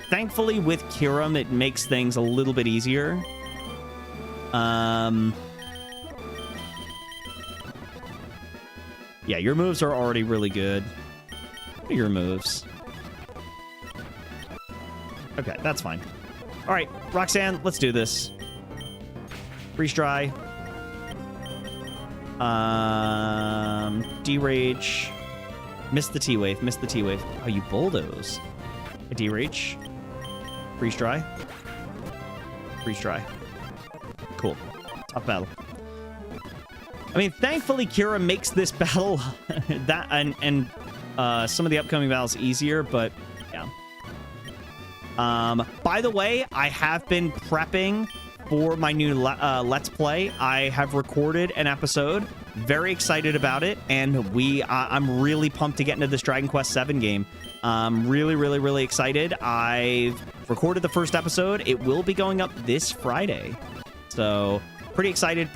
Thankfully, with Kyurem, it makes things a little bit easier. Yeah, your moves are already really good. What are your moves? Okay, that's fine. All right, Roxanne, let's do this. Freeze Dry. D-Rage. Missed the T-Wave, missed the T-Wave. Oh, you bulldoze. A D-Rage. Freeze Dry. Freeze Dry. Cool. Tough battle. I mean, thankfully, Kyurem makes this battle that and some of the upcoming battles easier, but yeah. By the way, I have been prepping for my new Let's Play. I have recorded an episode. Very excited about it, and I'm really pumped to get into this Dragon Quest VII game. Really excited. I've recorded the first episode. It will be going up this Friday. So, pretty excited.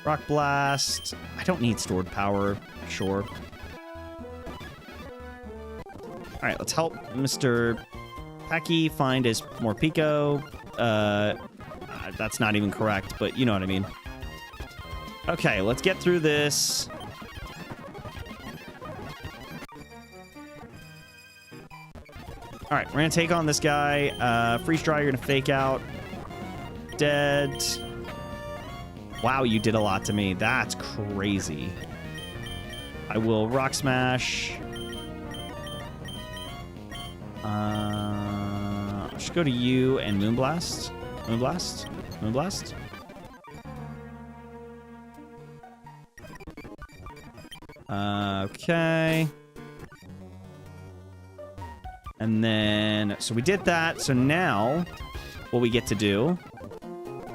Rock Blast. I don't need stored power. Sure. All right, let's help Mr. Pecky find his Morpeko. That's not even correct, but you know what I mean. Okay, let's get through this. All right, we're going to take on this guy. Freeze Dry, you're going to fake out. Dead. Wow, you did a lot to me. That's crazy. I will Rock Smash. I'll just go to you and Moonblast. Moonblast. Okay. And then, so we did that. So now, what we get to do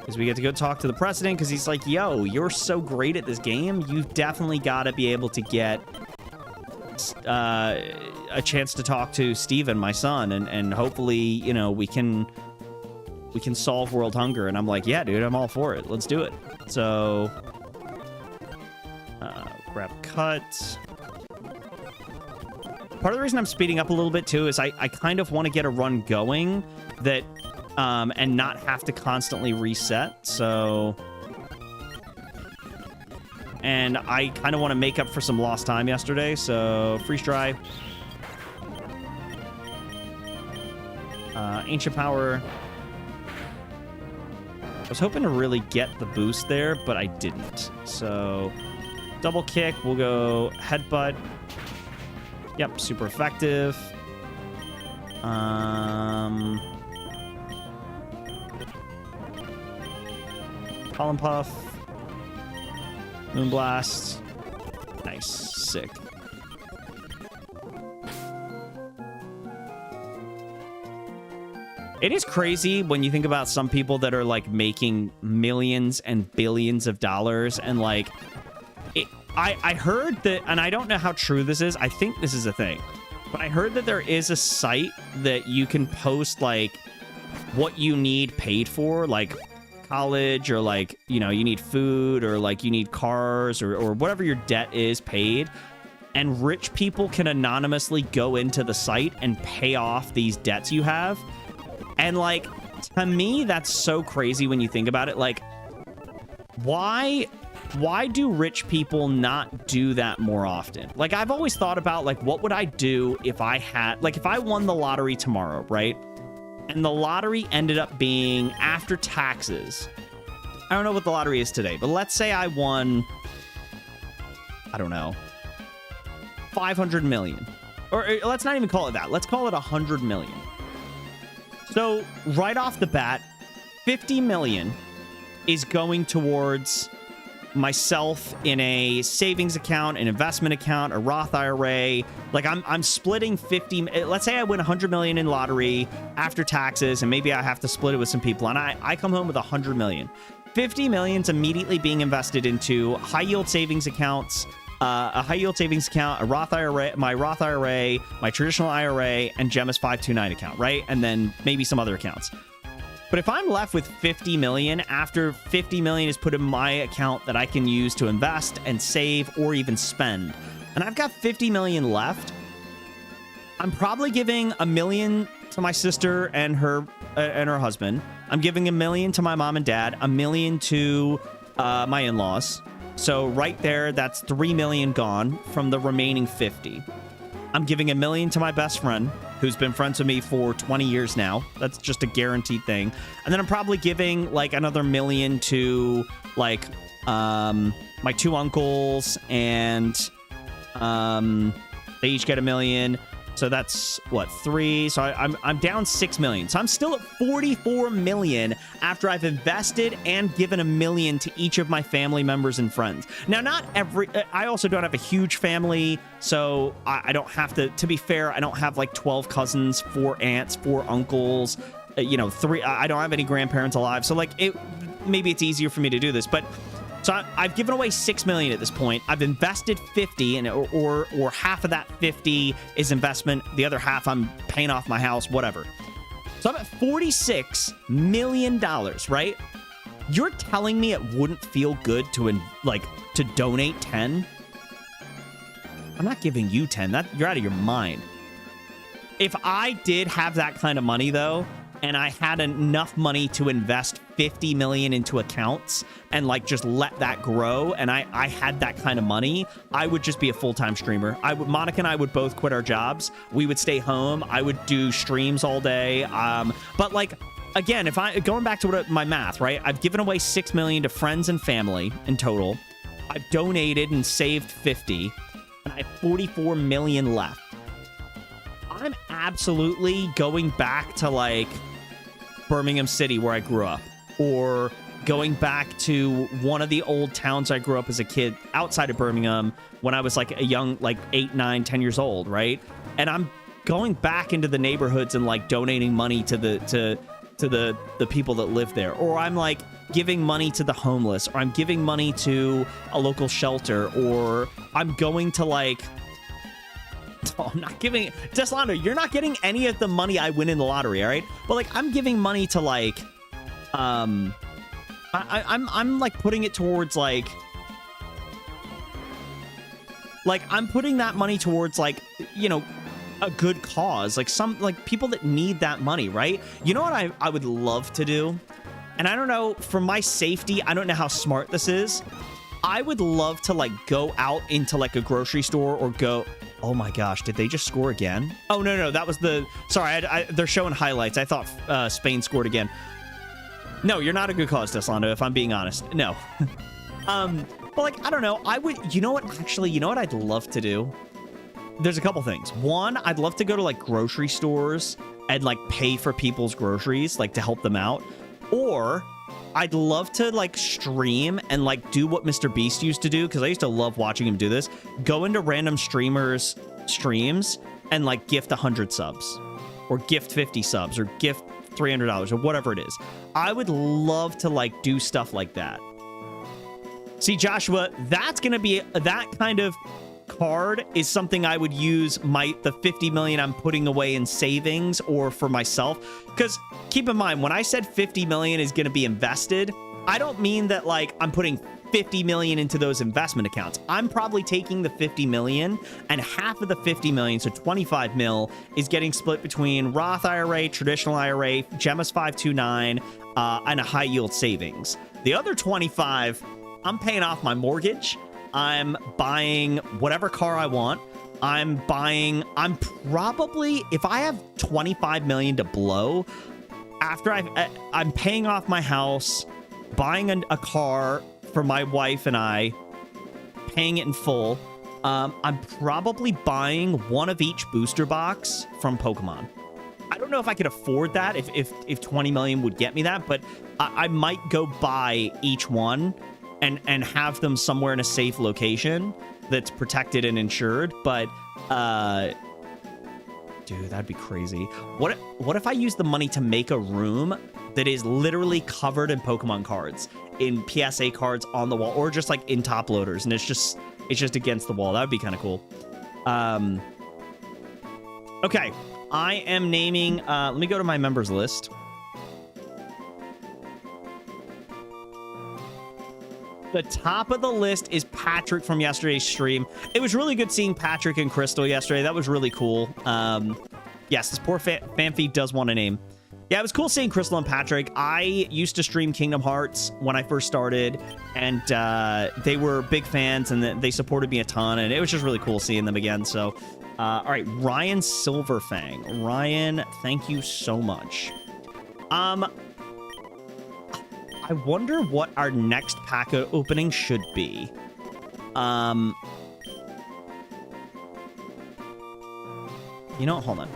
is we get to go talk to the president, because he's like, yo, you're so great at this game. You've definitely got to be able to get a chance to talk to Steven, my son, and hopefully, you know, we can solve world hunger. And I'm like, yeah, dude, I'm all for it. Let's do it. So, grab cut. Part of the reason I'm speeding up a little bit too is I kind of want to get a run going that and not have to constantly reset. So, and I kind of want to make up for some lost time yesterday. So, Freeze Dry. Ancient Power. I was hoping to really get the boost there, but I didn't. So, double kick. We'll go Headbutt. Yep, super effective. Pollen Puff. Moonblast. Nice. Sick. It is crazy when you think about some people that are like making millions and billions of dollars, and like I heard that, and I don't know how true this is. I think this is a thing, but I heard that there is a site that you can post like what you need paid for, like college, or like, you know, you need food, or like you need cars, or whatever your debt is paid. And rich people can anonymously go into the site and pay off these debts you have. And like, to me, that's so crazy when you think about it. Like, why do rich people not do that more often? Like, I've always thought about, like, what would I do if I had, like, if I won the lottery tomorrow, right? And the lottery ended up being, after taxes, I don't know what the lottery is today, but let's say I won, I don't know, 500 million. Or let's not even call it that. Let's call it 100 million. So, right off the bat, 50 million is going towards myself in a savings account, an investment account, a Roth IRA. Like I'm splitting 50. Let's say I win 100 million in lottery after taxes, and maybe I have to split it with some people, and I come home with 100 million. 50 million's immediately being invested into high yield savings accounts, a high yield savings account, a Roth IRA, my Roth IRA, my traditional IRA, and Gemma's 529 account, right? And then maybe some other accounts. But if I'm left with 50 million after 50 million is put in my account that I can use to invest and save or even spend, and I've got 50 million left, I'm probably giving $1 million to my sister and her husband. I'm giving $1 million to my mom and dad, $1 million to my in-laws. So right there, that's 3 million gone from the remaining 50. I'm giving $1 million to my best friend, who's been friends with me for 20 years now. That's just a guaranteed thing. And then I'm probably giving like another $1 million to like my 2 uncles, and they each get $1 million. So that's what, 3. So I'm down 6 million. So I'm still at 44 million after I've invested and given $1 million to each of my family members and friends. Now, not every, I also don't have a huge family, so I don't have to be fair, I don't have like 12 cousins, 4 aunts, 4 uncles, 3, I don't have any grandparents alive. So like maybe it's easier for me to do this, but so I've given away 6 million at this point. I've invested 50, and or half of that 50 is investment. The other half I'm paying off my house, whatever. So I'm at $46 million, right? You're telling me it wouldn't feel good to donate 10? I'm not giving you 10. You're out of your mind. If I did have that kind of money, though, and I had enough money to invest 50 million into accounts and like just let that grow, and I had that kind of money, I would just be a full-time streamer. Monica and I would both quit our jobs. We would stay home. I would do streams all day. But like, again, going back to my math, right? I've given away 6 million to friends and family in total. I've donated and saved 50, and I have 44 million left. I'm absolutely going back to like Birmingham City, where I grew up, or going back to one of the old towns I grew up as a kid outside of Birmingham when I was like a young, like 8, 9, 10 years old, right? And I'm going back into the neighborhoods and like donating money to the people that live there, or I'm like giving money to the homeless, or I'm giving money to a local shelter, or I'm going to like, oh, I'm not giving Deslando, you're not getting any of the money I win in the lottery, all right? But like, I'm giving money to like, I'm like putting it towards like I'm putting that money towards like, a good cause, like some like people that need that money, right? You know what I would love to do? And I don't know, for my safety, I don't know how smart this is. I would love to like go out into like a grocery store or go, oh my gosh, did they just score again? Oh, no, that was sorry, they're showing highlights. I thought Spain scored again. No, you're not a good cause, Deslando, if I'm being honest. No. But like, I don't know, you know what I'd love to do? There's a couple things. One, I'd love to go to like grocery stores and like pay for people's groceries, like to help them out. Or I'd love to like stream and like do what Mr. Beast used to do, because I used to love watching him do this. Go into random streamers' streams and like gift 100 subs, or gift 50 subs, or gift $300, or whatever it is. I would love to like do stuff like that. See, Joshua, that's gonna be that kind of card is something I would use the 50 million I'm putting away in savings or for myself. Because keep in mind, when I said 50 million is going to be invested, I don't mean that like I'm putting 50 million into those investment accounts. I'm probably taking the 50 million, and half of the 50 million, so 25 mil, is getting split between Roth IRA, traditional IRA, Gemma's 529, and a high yield savings. The other 25, I'm paying off my mortgage. I'm buying whatever car I want. I'm probably, if I have 25 million to blow, after I'm paying off my house, buying a car for my wife and I, paying it in full, I'm probably buying one of each booster box from Pokemon. I don't know if I could afford that, if 20 million would get me that, but I might go buy each one and have them somewhere in a safe location that's protected and insured. But dude, that'd be crazy. What if I use the money to make a room that is literally covered in Pokemon cards, in PSA cards on the wall, or just like in top loaders, and it's just against the wall? That would be kind of cool. Okay, I am naming, let me go to my members list. The top of the list is Patrick from yesterday's stream. It was really good seeing Patrick and Crystal yesterday. That was really cool. Yes, this poor fan feed does want a name. Yeah, it was cool seeing Crystal and Patrick. I used to stream Kingdom Hearts when I first started, and they were big fans, and they supported me a ton, and it was just really cool seeing them again. So, all right, Ryan Silverfang. Ryan, thank you so much. I wonder what our next pack opening should be. You know, hold on.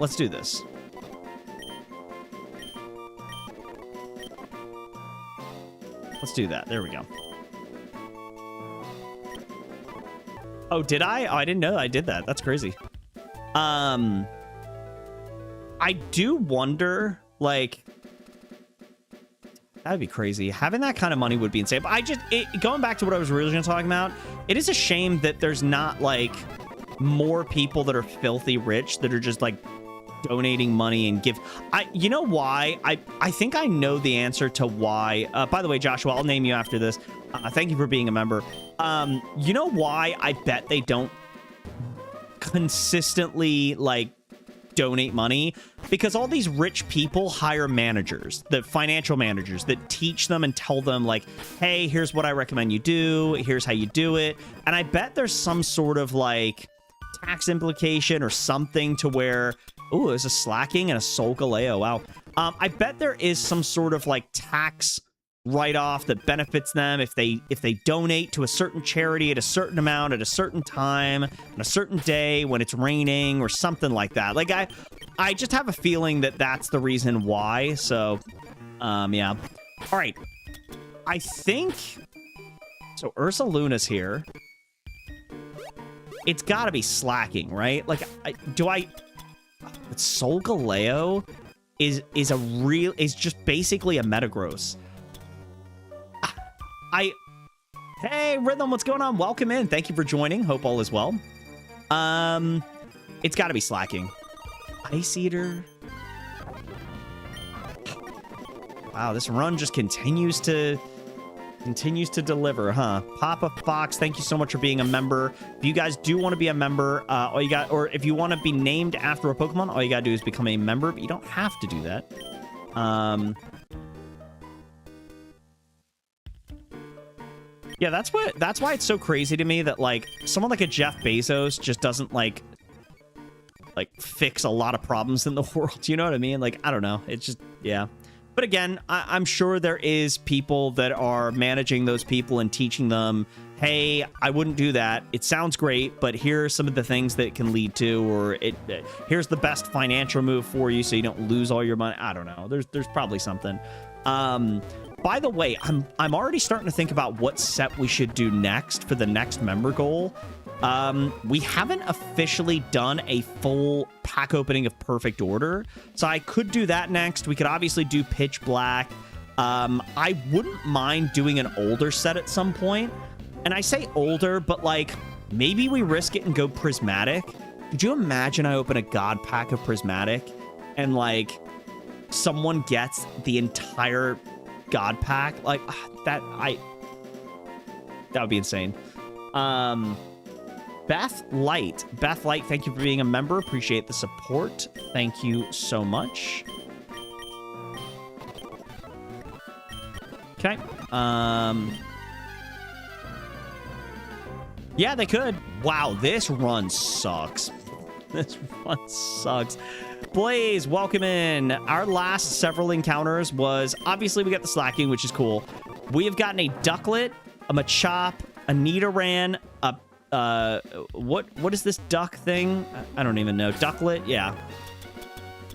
Let's do this. Let's do that. There we go. Oh, did I? Oh, I didn't know I did that. That's crazy. I do wonder, like... That'd be crazy. Having that kind of money would be insane. But going back to what I was originally talking about, it is a shame that there's not, like, more people that are filthy rich that are just, like, donating money and give. You know why? I think I know the answer to why. By the way, Joshua, I'll name you after this. Thank you for being a member. You know why I bet they don't consistently, like, donate money? Because all these rich people hire managers, the financial managers that teach them and tell them, like, hey, here's what I recommend you do, here's how you do it. And I bet there's some sort of, like, tax implication or something to where, ooh, there's a Slacking and a Solgaleo. Wow. I bet there is some sort of, like, tax write-off that benefits them if they donate to a certain charity at a certain amount at a certain time on a certain day when it's raining or something like that. Like, I just have a feeling that that's the reason why. So yeah. All right, I think so. Ursaluna's here. It's got to be Slacking, right? Like, but Solgaleo is just basically a Metagross. Hey, Rhythm, what's going on? Welcome in. Thank you for joining. Hope all is well. It's got to be Slacking. Ice Eater. Wow, this run just continues to deliver, huh? Papa Fox, thank you so much for being a member. If you guys do want to be a member, or if you want to be named after a Pokemon, all you gotta do is become a member, but you don't have to do that. Yeah, that's why it's so crazy to me that, like, someone like a Jeff Bezos just doesn't like fix a lot of problems in the world. You know what I mean? Like, I don't know. It's just, yeah. But again, I'm sure there is people that are managing those people and teaching them, hey, I wouldn't do that. It sounds great, but here are some of the things that it can lead to, or here's the best financial move for you so you don't lose all your money. I don't know. There's probably something. By the way, I'm already starting to think about what set we should do next for the next member goal. We haven't officially done a full pack opening of Perfect Order, so I could do that next. We could obviously do Pitch Black. I wouldn't mind doing an older set at some point. And I say older, but, like, maybe we risk it and go Prismatic. Could you imagine I open a God pack of Prismatic and, like, someone gets the entire God pack? Like, that would be insane. Beth Light, thank you for being a member. Appreciate the support. Thank you so much. Okay. Yeah, they could. Wow, this run sucks. This run sucks. Blaze, welcome in. Our last several encounters was, obviously, we got the Slacking, which is cool. We have gotten a Ducklet, a Machop, a Nidoran, what is this duck thing? I don't even know. Ducklet, yeah.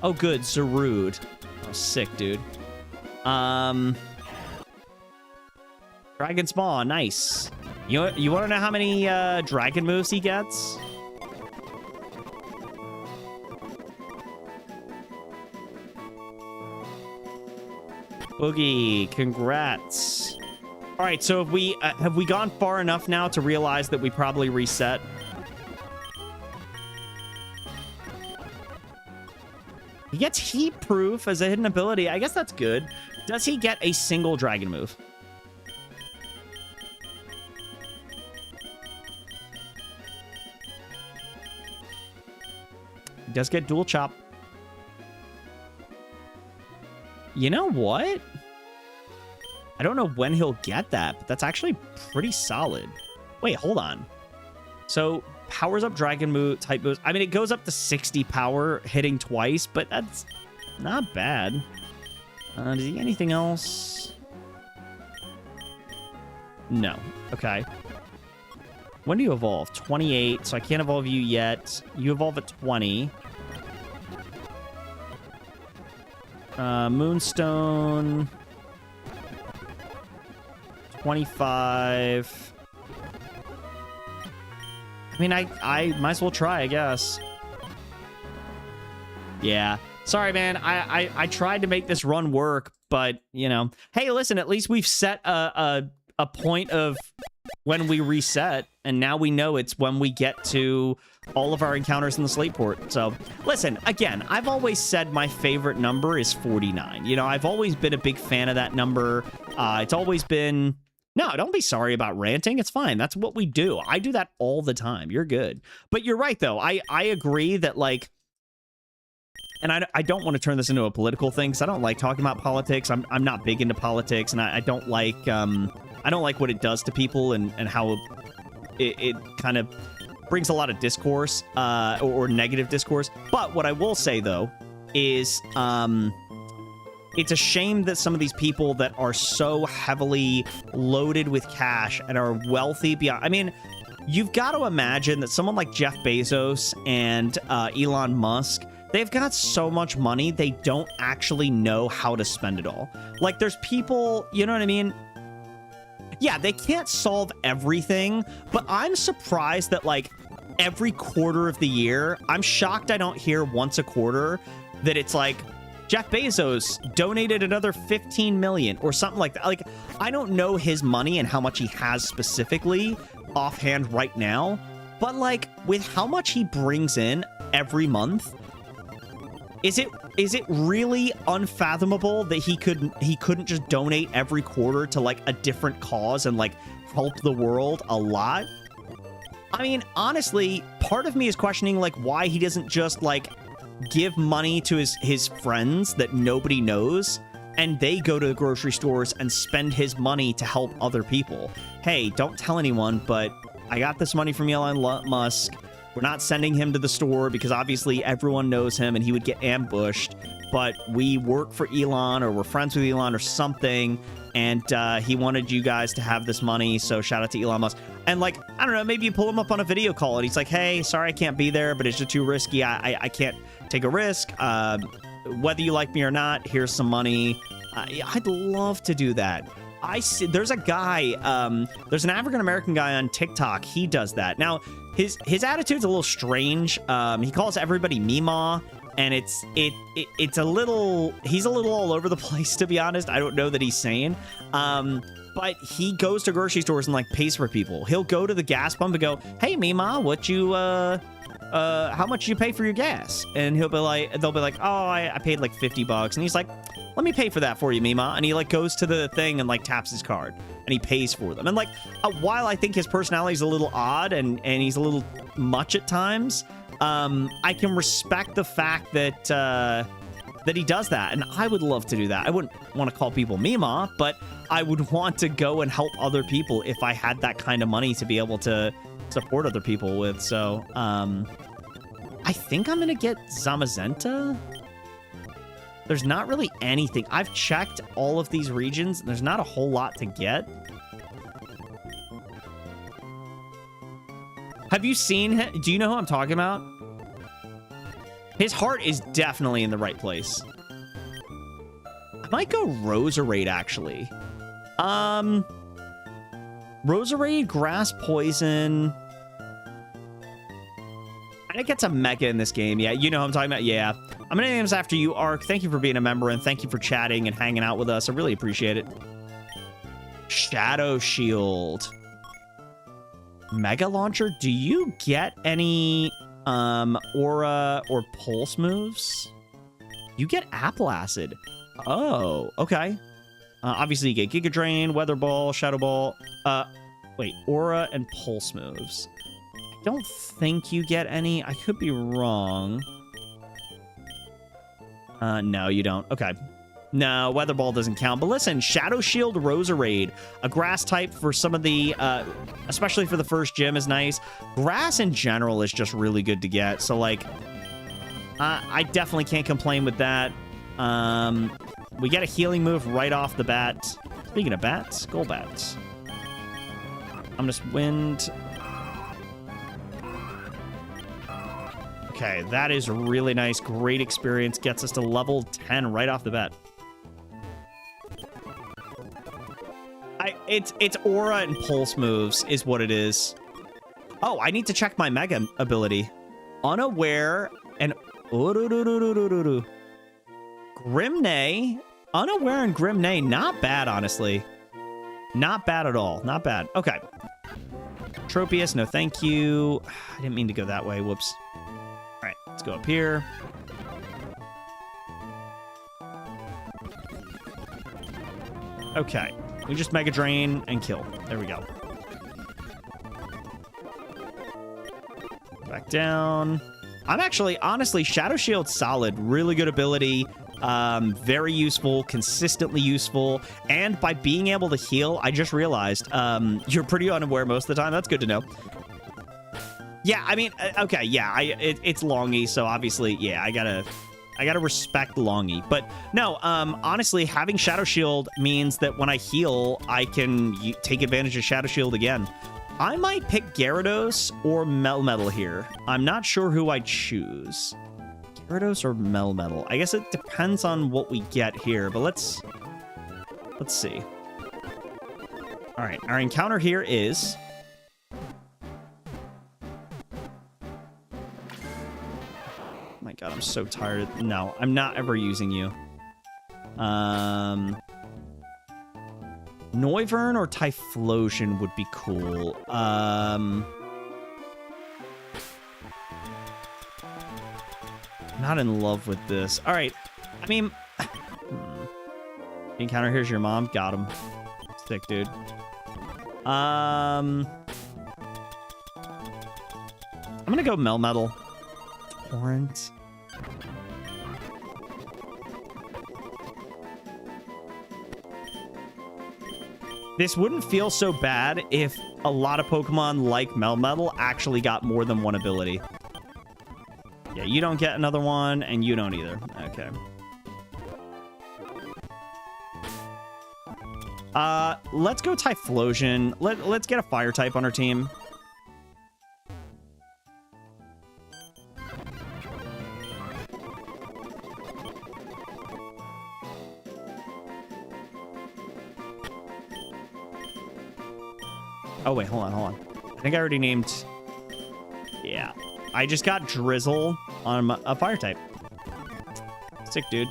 Oh, good. Zarude. Oh, sick, dude. Are Dragon Spawn, nice. You want to know how many dragon moves he gets? Boogie, congrats. All right, so have we gone far enough now to realize that we probably reset? He gets heat proof as a hidden ability. I guess that's good. Does he get a single dragon move? He does get dual chop. You know what? I don't know when he'll get that, but that's actually pretty solid. Wait, hold on. So powers up dragon move type moves. I mean, it goes up to 60 power hitting twice, but that's not bad. Does he get anything else? No. Okay. When do you evolve? 28, so I can't evolve you yet. You evolve at 20. Moonstone. 25. I mean, I might as well try, I guess. Yeah. Sorry, man. I tried to make this run work, but, you know. Hey, listen, at least we've set a point of when we reset, and now we know it's when we get to all of our encounters in the slate port. So, listen, again, I've always said my favorite number is 49. You know, I've always been a big fan of that number. It's always been... No, don't be sorry about ranting. It's fine. That's what we do. I do that all the time. You're good. But you're right, though. I agree that, like... And I don't want to turn this into a political thing, because I don't like talking about politics. I'm not big into politics, and I don't like... I don't like what it does to people and how it kind of brings a lot of discourse or negative discourse. But what I will say, though, is it's a shame that some of these people that are so heavily loaded with cash and are wealthy beyond... I mean, you've got to imagine that someone like Jeff Bezos and Elon Musk, they've got so much money, they don't actually know how to spend it all. Like, there's people, you know what I mean? Yeah, they can't solve everything, but I'm surprised that, like, every quarter of the year, I'm shocked I don't hear once a quarter that it's like, Jeff Bezos donated another 15 million or something like that. Like, I don't know his money and how much he has specifically offhand right now, but, like, with how much he brings in every month, is it really unfathomable that he couldn't just donate every quarter to, like, a different cause and, like, help the world a lot? I mean, honestly, part of me is questioning, like, why he doesn't just, like, give money to his friends that nobody knows, and they go to the grocery stores and spend his money to help other people. Hey, don't tell anyone, but I got this money from Elon Musk. We're not sending him to the store because obviously everyone knows him and he would get ambushed, but we work for Elon or we're friends with Elon or something, and he wanted you guys to have this money, so shout out to Elon Musk. And, like, I don't know, maybe you pull him up on a video call and he's like, hey, sorry I can't be there, but it's just too risky. I can't take a risk. Whether you like me or not, here's some money. I'd love to do that. There's a guy, there's an African-American guy on TikTok. He does that. Now, his attitude's a little strange. He calls everybody Meemaw, and it's a little... He's a little all over the place, to be honest. I don't know that he's sane. But he goes to grocery stores and, like, pays for people. He'll go to the gas pump and go, hey, Meemaw, how much you pay for your gas? And they'll be like, oh, I paid like $50. And he's like, let me pay for that for you, Mima. And he, like, goes to the thing and, like, taps his card and he pays for them. And, like, while I think his personality is a little odd and he's a little much at times, I can respect the fact that that he does that. And I would love to do that. I wouldn't want to call people Mima, but I would want to go and help other people if I had that kind of money to be able to support other people with. So I think I'm gonna get Zamazenta. There's not really anything. I've checked all of these regions and there's not a whole lot to get. Have you seen him? Do you know who I'm talking about? His heart is definitely in the right place. I might go Roserade, actually. Roserade, Grass Poison. I think it's a mega in this game. Yeah, you know what I'm talking about. Yeah. I'm going to name this after you, Ark. Thank you for being a member, and thank you for chatting and hanging out with us. I really appreciate it. Shadow Shield. Mega Launcher. Do you get any Aura or Pulse moves? You get Apple Acid. Oh, okay. Obviously, you get Giga Drain, Weather Ball, Shadow Ball. Wait, Aura and Pulse moves. I don't think you get any. I could be wrong. No, you don't. Okay. No, Weather Ball doesn't count. But listen, Shadow Shield Roserade, a grass type for some of the, especially for the first gym is nice. Grass in general is just really good to get. So, like, I definitely can't complain with that. We get a healing move right off the bat. Speaking of bats, Golbats. I'm just Wind. Okay, that is really nice. Great experience. Gets us to level 10 right off the bat. It's Aura and Pulse moves is what it is. Oh, I need to check my Mega ability. Unaware and... Grimnay. Unaware and Grimnay. Not bad, honestly. Not bad at all. Not bad. Okay. Tropius, no thank you. I didn't mean to go that way. Whoops. All right, let's go up here. Okay. We just Mega Drain and kill. There we go. Back down. I'm actually, honestly, Shadow Shield's solid. Really good ability. Very useful, consistently useful. And by being able to heal, I just realized you're pretty unaware most of the time. That's good to know. Yeah, I mean, okay, yeah, it's Longy, so obviously, yeah, I gotta respect Longy. But no, honestly, having Shadow Shield means that when I heal, I can take advantage of Shadow Shield again. I might pick Gyarados or Melmetal here. I'm not sure who I choose. Gyarados or Melmetal? I guess it depends on what we get here, but let's see. All right, our encounter here is... My God, I'm so tired. No, I'm not ever using you. Noivern or Typhlosion would be cool. Not in love with this. All right. I mean, encounter, here's your mom. Got him. Sick, dude. I'm gonna go Melmetal. Torrent. This wouldn't feel so bad if a lot of Pokemon like Melmetal actually got more than one ability. Yeah, you don't get another one, and you don't either. Okay. Let's go Typhlosion. Let's get a fire type on our team. Oh, wait, hold on. I think I already named... Yeah. I just got Drizzle on a fire type. Sick, dude.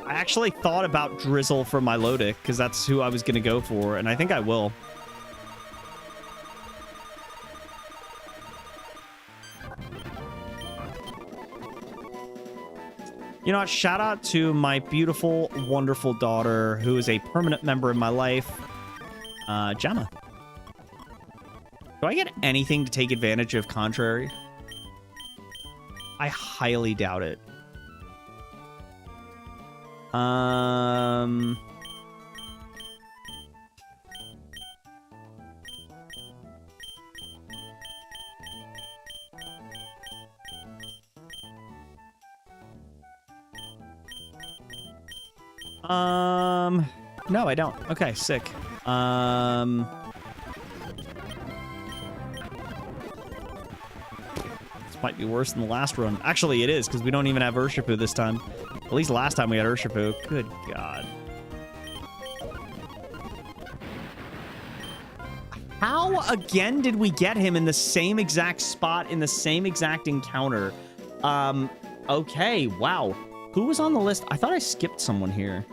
I actually thought about Drizzle for my Lodic, because that's who I was going to go for, and I think I will. You know what? Shout out to my beautiful, wonderful daughter, who is a permanent member in my life, Gemma. Do I get anything to take advantage of Contrary? I highly doubt it. No, I don't. Okay, sick. Let's might be worse than the last run. Actually, it is, because we don't even have Urshifu this time. At least last time we had Urshifu. Good God. How, again, did we get him in the same exact spot, in the same exact encounter? Okay, wow. Who was on the list? I thought I skipped someone here.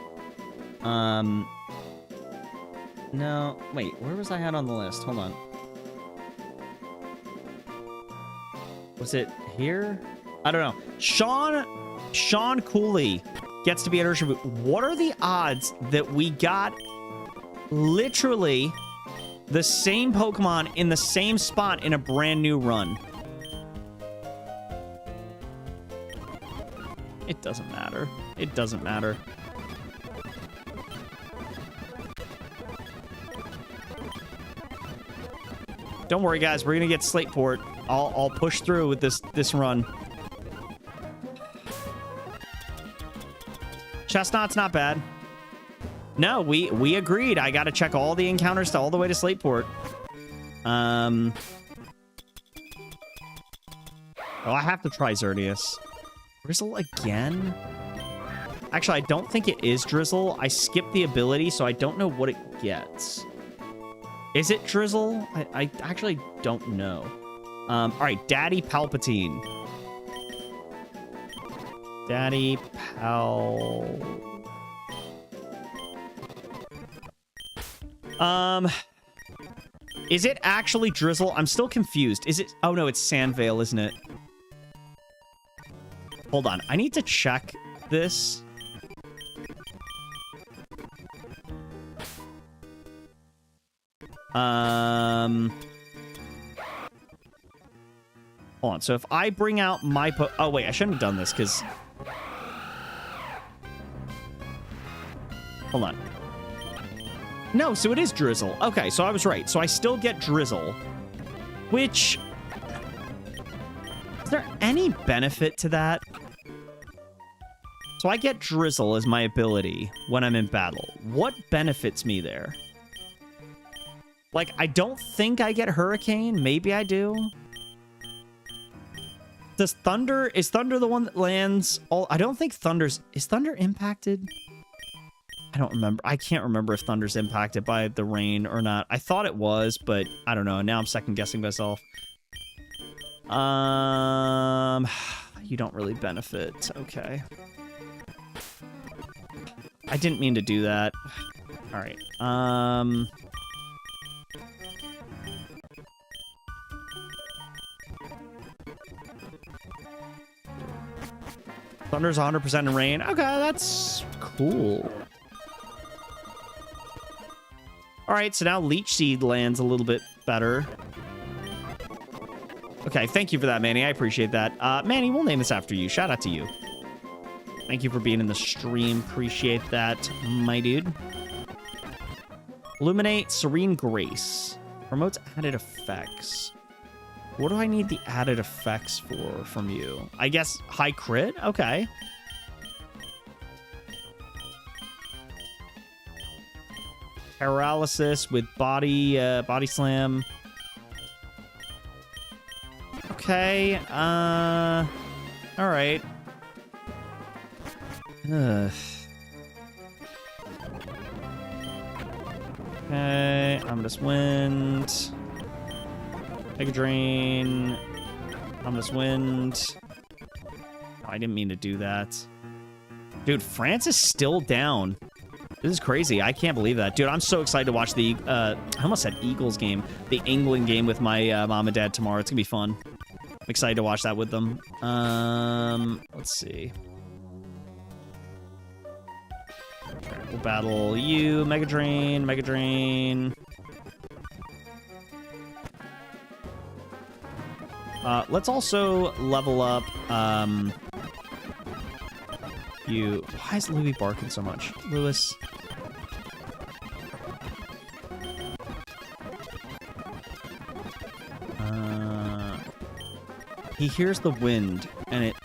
No, wait, where was I at on the list? Hold on. Was it here? I don't know. Sean Cooley gets to be at Urshifu. What are the odds that we got literally the same Pokemon in the same spot in a brand new run? It doesn't matter. It doesn't matter. Don't worry, guys. We're gonna get Slateport. I'll push through with this run. Chestnut's not bad. No, we agreed. I gotta check all the encounters all the way to Slateport. Oh, I have to try Xerneas. Drizzle again? Actually, I don't think it is Drizzle. I skipped the ability, so I don't know what it gets. Is it Drizzle? I actually don't know. All right, Daddy Palpatine. Daddy Pal... Is it actually Drizzle? I'm still confused. Is it... Oh, no, it's Sandvale, isn't it? Hold on. I need to check this. Hold on. So if I bring out my... Oh, wait. I shouldn't have done this because... Hold on. No, so it is Drizzle. Okay, so I was right. So I still get Drizzle, which... Is there any benefit to that? So I get Drizzle as my ability when I'm in battle. What benefits me there? Like, I don't think I get Hurricane. Maybe I do. Does Thunder... Is Thunder the one that lands all... I don't think Thunder's... Is Thunder impacted? I don't remember. I can't remember if Thunder's impacted by the rain or not. I thought it was, but I don't know. Now I'm second-guessing myself. You don't really benefit. Okay. I didn't mean to do that. All right. Thunder's 100% in rain. Okay, that's cool. All right, so now Leech Seed lands a little bit better. Okay, thank you for that, Manny. I appreciate that. Manny, we'll name this after you. Shout out to you. Thank you for being in the stream. Appreciate that, my dude. Illuminate, Serene Grace. Promotes added effects. What do I need the added effects for from you? I guess high crit? Okay. Paralysis with body slam. Okay, all right. Ugh. Okay, Ominous Wind. Mega Drain. Ominous Wind. Oh, I didn't mean to do that. Dude, France is still down. This is crazy. I can't believe that. Dude, I'm so excited to watch the, I almost said Eagles game. The England game with my mom and dad tomorrow. It's gonna be fun. I'm excited to watch that with them. Let's see. Okay, we'll battle you. Mega Drain, Mega Drain. Let's also level up, you. Why is Louis barking so much? Lewis. He hears the wind, and it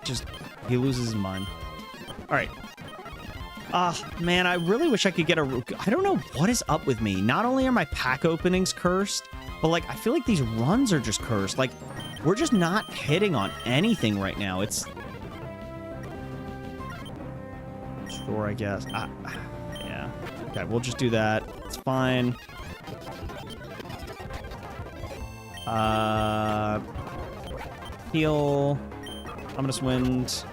just... He loses his mind. All right. Man, I really wish I could get a... I don't know what is up with me. Not only are my pack openings cursed, but, like, I feel like these runs are just cursed. Like, We're just not hitting on anything right now. It's... Sure, I guess. Yeah. Okay, we'll just do that. It's fine. Heal. Ominous Wind.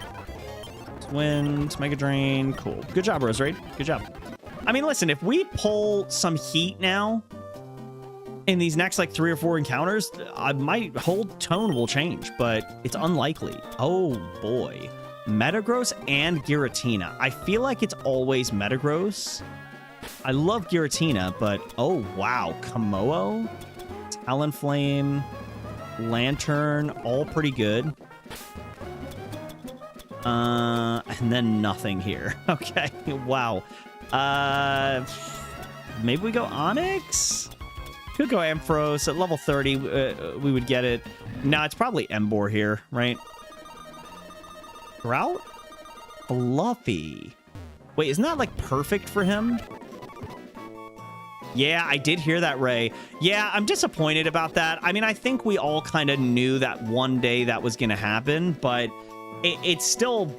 Wind. Mega Drain. Cool. Good job, Rose Raid. Good job. I mean, listen, if we pull some heat now in these next, like, 3 or 4 encounters, my whole tone will change, but it's unlikely. Oh, boy. Metagross and Giratina. I feel like it's always Metagross. I love Giratina, but... Oh, wow. Komodo? Talonflame. Lantern. All pretty good. And then nothing here. Okay. Wow. Maybe we go Onyx? Could go Ampharos. At level 30, we would get it. No, it's probably Emboar here, right? Drought? Fluffy. Wait, isn't that, like, perfect for him? Yeah, I did hear that, Ray. Yeah, I'm disappointed about that. I mean, I think we all kind of knew that one day that was going to happen, but it still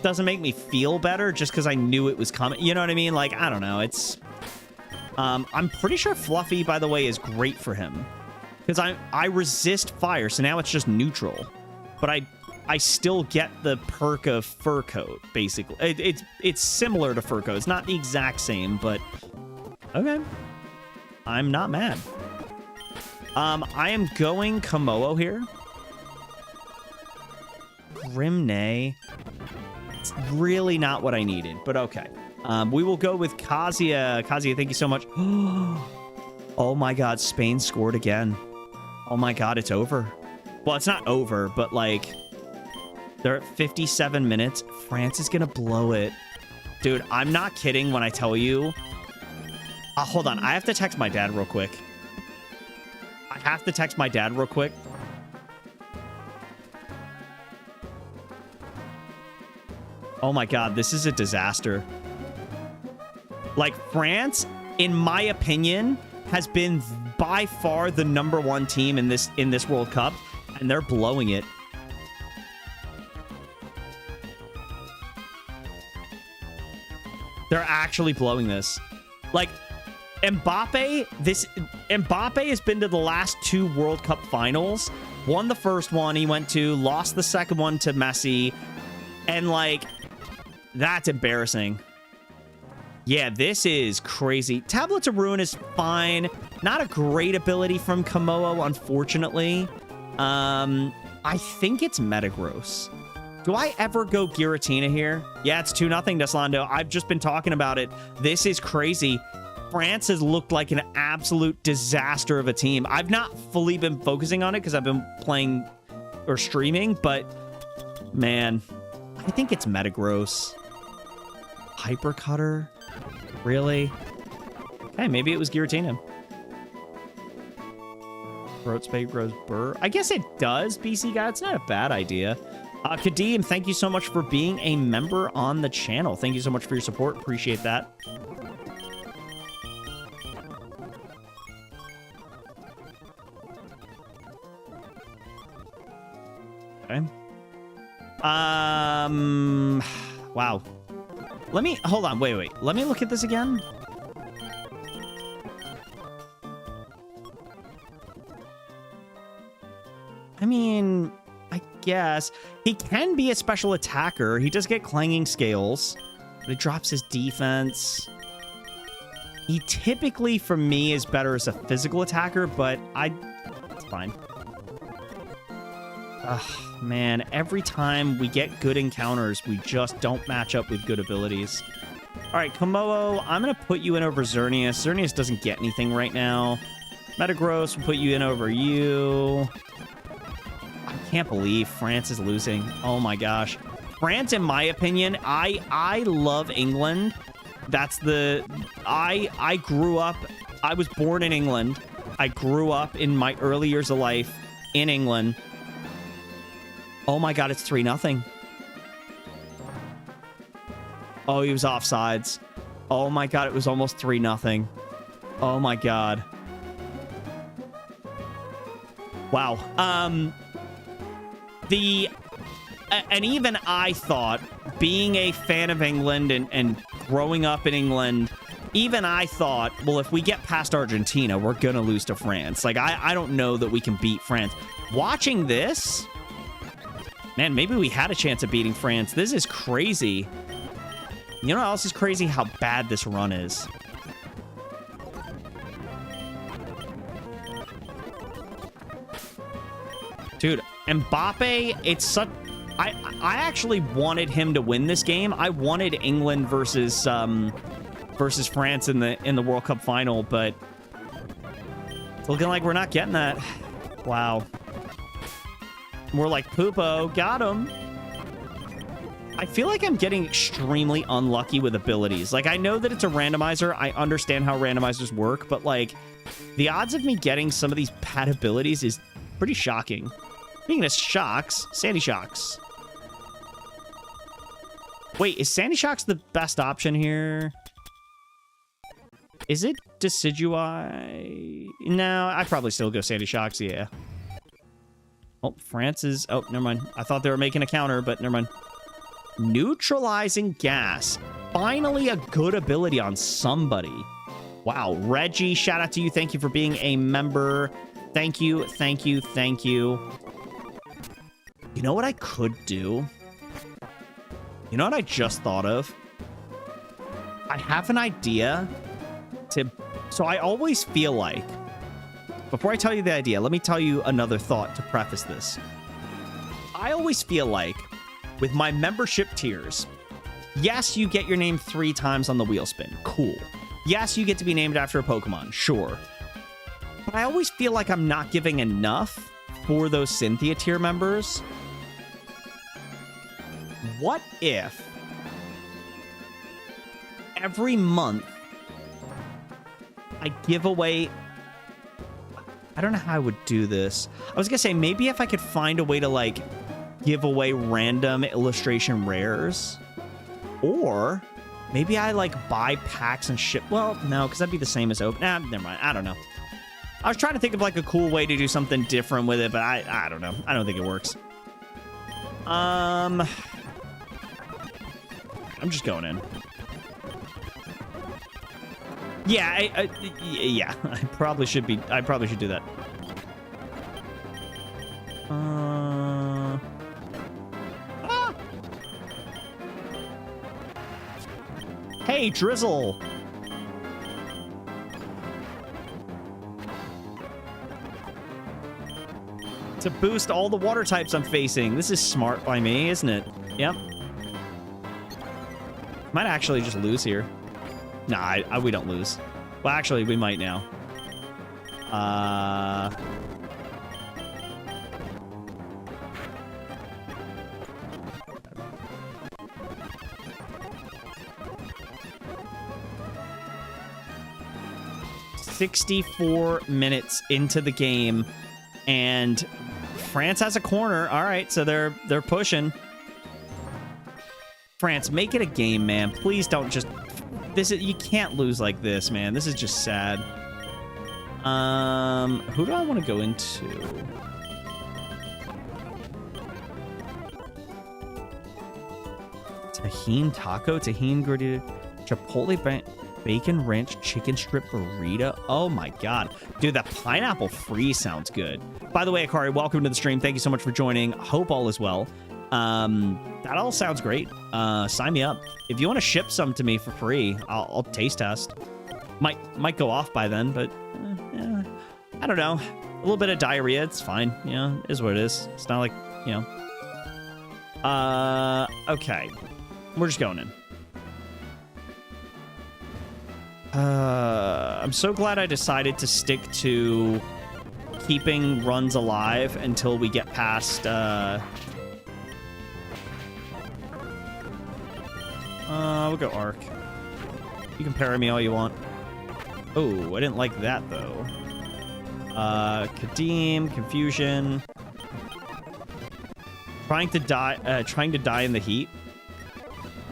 doesn't make me feel better just because I knew it was coming. You know what I mean? Like, I don't know. It's... I'm pretty sure Fluffy, by the way, is great for him. Because I resist fire, so now it's just neutral. But I still get the perk of Fur Coat, basically. It's similar to Fur Coat. It's not the exact same, but... Okay. I'm not mad. I am going Komodo here. Grimnay. It's really not what I needed, but okay. We will go with Kazuya. Kazuya, thank you so much. Oh my god, Spain scored again. Oh my god, it's over. Well, it's not over, but like... They're at 57 minutes. France is gonna blow it. Dude, I'm not kidding when I tell you... hold on, I have to text my dad real quick. Oh my god, this is a disaster. Like, France, in my opinion, has been by far the #1 team in this World Cup, and they're blowing it. They're actually blowing this. Like, Mbappe has been to the last 2 World Cup finals. Won the first one he went to, lost the second one to Messi, and like, that's embarrassing. Yeah, this is crazy. Tablets of Ruin is fine. Not a great ability from Komodo, unfortunately. I think it's Metagross. Do I ever go Giratina here? Yeah, it's 2-0, Deslando. I've just been talking about it. This is crazy. France has looked like an absolute disaster of a team. I've not fully been focusing on it because I've been playing or streaming, but man, I think it's Metagross. Hypercutter? Really? Okay, maybe it was Giratina. Throat Spade grows burr. I guess it does, BC guy. It's not a bad idea. Kadeem, thank you so much for being a member on the channel. Thank you so much for your support. Appreciate that. Okay. Wow. Let me... Hold on. Wait. Let me look at this again. I mean... I guess. He can be a special attacker. He does get clanging scales, but it drops his defense. He typically, for me, is better as a physical attacker, but it's fine. Ugh, man, every time we get good encounters, we just don't match up with good abilities. All right, Komodo, I'm going to put you in over Xerneas. Xerneas doesn't get anything right now. Metagross will put you in over you. I can't believe France is losing. Oh my gosh. France, in my opinion, I love England. That's the... I grew up... I was born in England. I grew up in my early years of life in England. Oh my god, it's 3-0. Oh, he was offsides. Oh my god, it was almost 3-0. Oh my god. Wow. And even I thought, being a fan of England and growing up in England, even I thought, well, if we get past Argentina, we're going to lose to France. Like, I don't know that we can beat France. Watching this, man, maybe we had a chance of beating France. This is crazy. You know what else is crazy? How bad this run is. Dude, Mbappe, it's such... I actually wanted him to win this game. I wanted England versus France in the World Cup final, but it's looking like we're not getting that. Wow. More like Poopo. Got him. I feel like I'm getting extremely unlucky with abilities. Like, I know that it's a randomizer. I understand how randomizers work, but, like, the odds of me getting some of these bad abilities is pretty shocking. Speaking of shocks, Sandy Shocks. Wait, is Sandy Shocks the best option here? Is it Decidui? No, I'd probably still go Sandy Shocks, yeah. Oh, France is... Oh, never mind. I thought they were making a counter, but never mind. Neutralizing gas. Finally a good ability on somebody. Wow. Reggie, shout out to you. Thank you for being a member. Thank you, thank you, thank you. You know what I could do? You know what I just thought of? I have an idea to... So I always feel like... Before I tell you the idea, let me tell you another thought to preface this. I always feel like, with my membership tiers, yes, you get your name 3 times on the wheel spin. Cool. Yes, you get to be named after a Pokemon. Sure. But I always feel like I'm not giving enough for those Cynthia tier members. What if every month I give away... I don't know how I would do this. I was gonna say, maybe if I could find a way to, like, give away random illustration rares. Or maybe I, like, buy packs and ship... Well, no, because that'd be the same as open... Nah, never mind. I don't know. I was trying to think of, like, a cool way to do something different with it, but I don't know. I don't think it works. I'm just going in. Yeah, yeah. I probably should do that. Ah! Hey, Drizzle. To boost all the water types I'm facing. This is smart by me, isn't it? Yep. Might actually just lose here. Nah, we don't lose. Well, actually, we might now. 64 minutes into the game, and France has a corner. All right, so they're pushing. France, make it a game, man. Please don't just... You can't lose like this, man. This is just sad. Who do I want to go into? Tahini taco, tahini gordita, chipotle bacon ranch chicken strip burrito. Oh my god, dude, that pineapple free sounds good. By the way, Akari, welcome to the stream. Thank you so much for joining. Hope all is well. That all sounds great. Sign me up. If you want to ship some to me for free, I'll taste test. Might go off by then, but yeah, I don't know. A little bit of diarrhea, it's fine. You know, is what it is. It's not like, you know. Okay. We're just going in. I'm so glad I decided to stick to keeping runs alive until we get past, we'll go Arc. You can parry me all you want. Oh, I didn't like that, though. Kadeem, Confusion. Trying to die in the heat.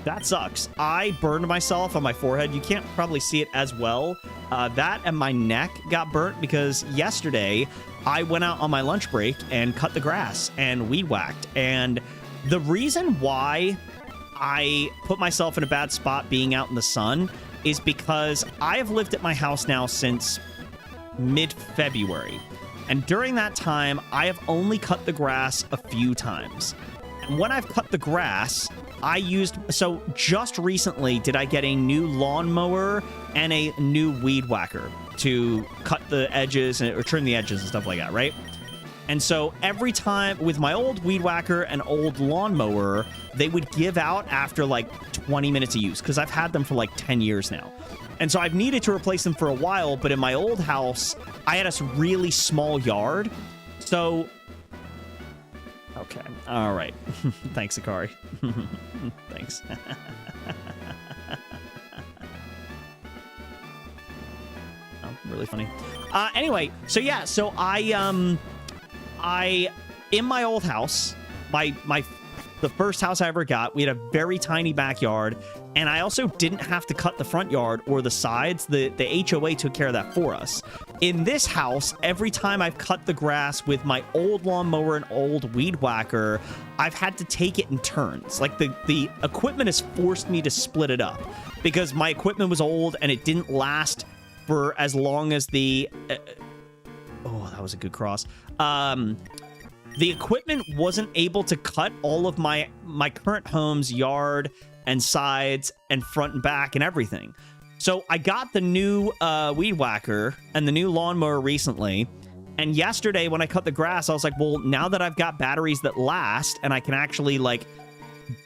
That sucks. I burned myself on my forehead. You can't probably see it as well, That and my neck got burnt because yesterday I went out on my lunch break and cut the grass and weed whacked. And the reason why I put myself in a bad spot being out in the sun is because I have lived at my house now since mid-February. And during that time, I have only cut the grass a few times. And when I've cut the grass, so just recently did I get a new lawnmower and a new weed whacker to cut the edges or trim the edges and stuff like that, right? And so every time with my old weed whacker and old lawnmower, they would give out after like 20 minutes of use because I've had them for like 10 years now. And so I've needed to replace them for a while, but in my old house, I had a really small yard. So, okay. All right. Thanks, Akari. Thanks. Oh, really funny. Anyway, so yeah, so I in my old house, the first house I ever got, we had a very tiny backyard, and I also didn't have to cut the front yard or the sides. The HOA took care of that for us. In this house, every time I've cut the grass with my old lawnmower and old weed whacker, I've had to take it in turns. Like the equipment has forced me to split it up because my equipment was old and it didn't last for as long as the... oh, that was a good cross. The equipment wasn't able to cut all of my current home's yard and sides and front and back and everything. So I got the new weed whacker and the new lawnmower recently. And yesterday when I cut the grass, I was like, well, now that I've got batteries that last and I can actually like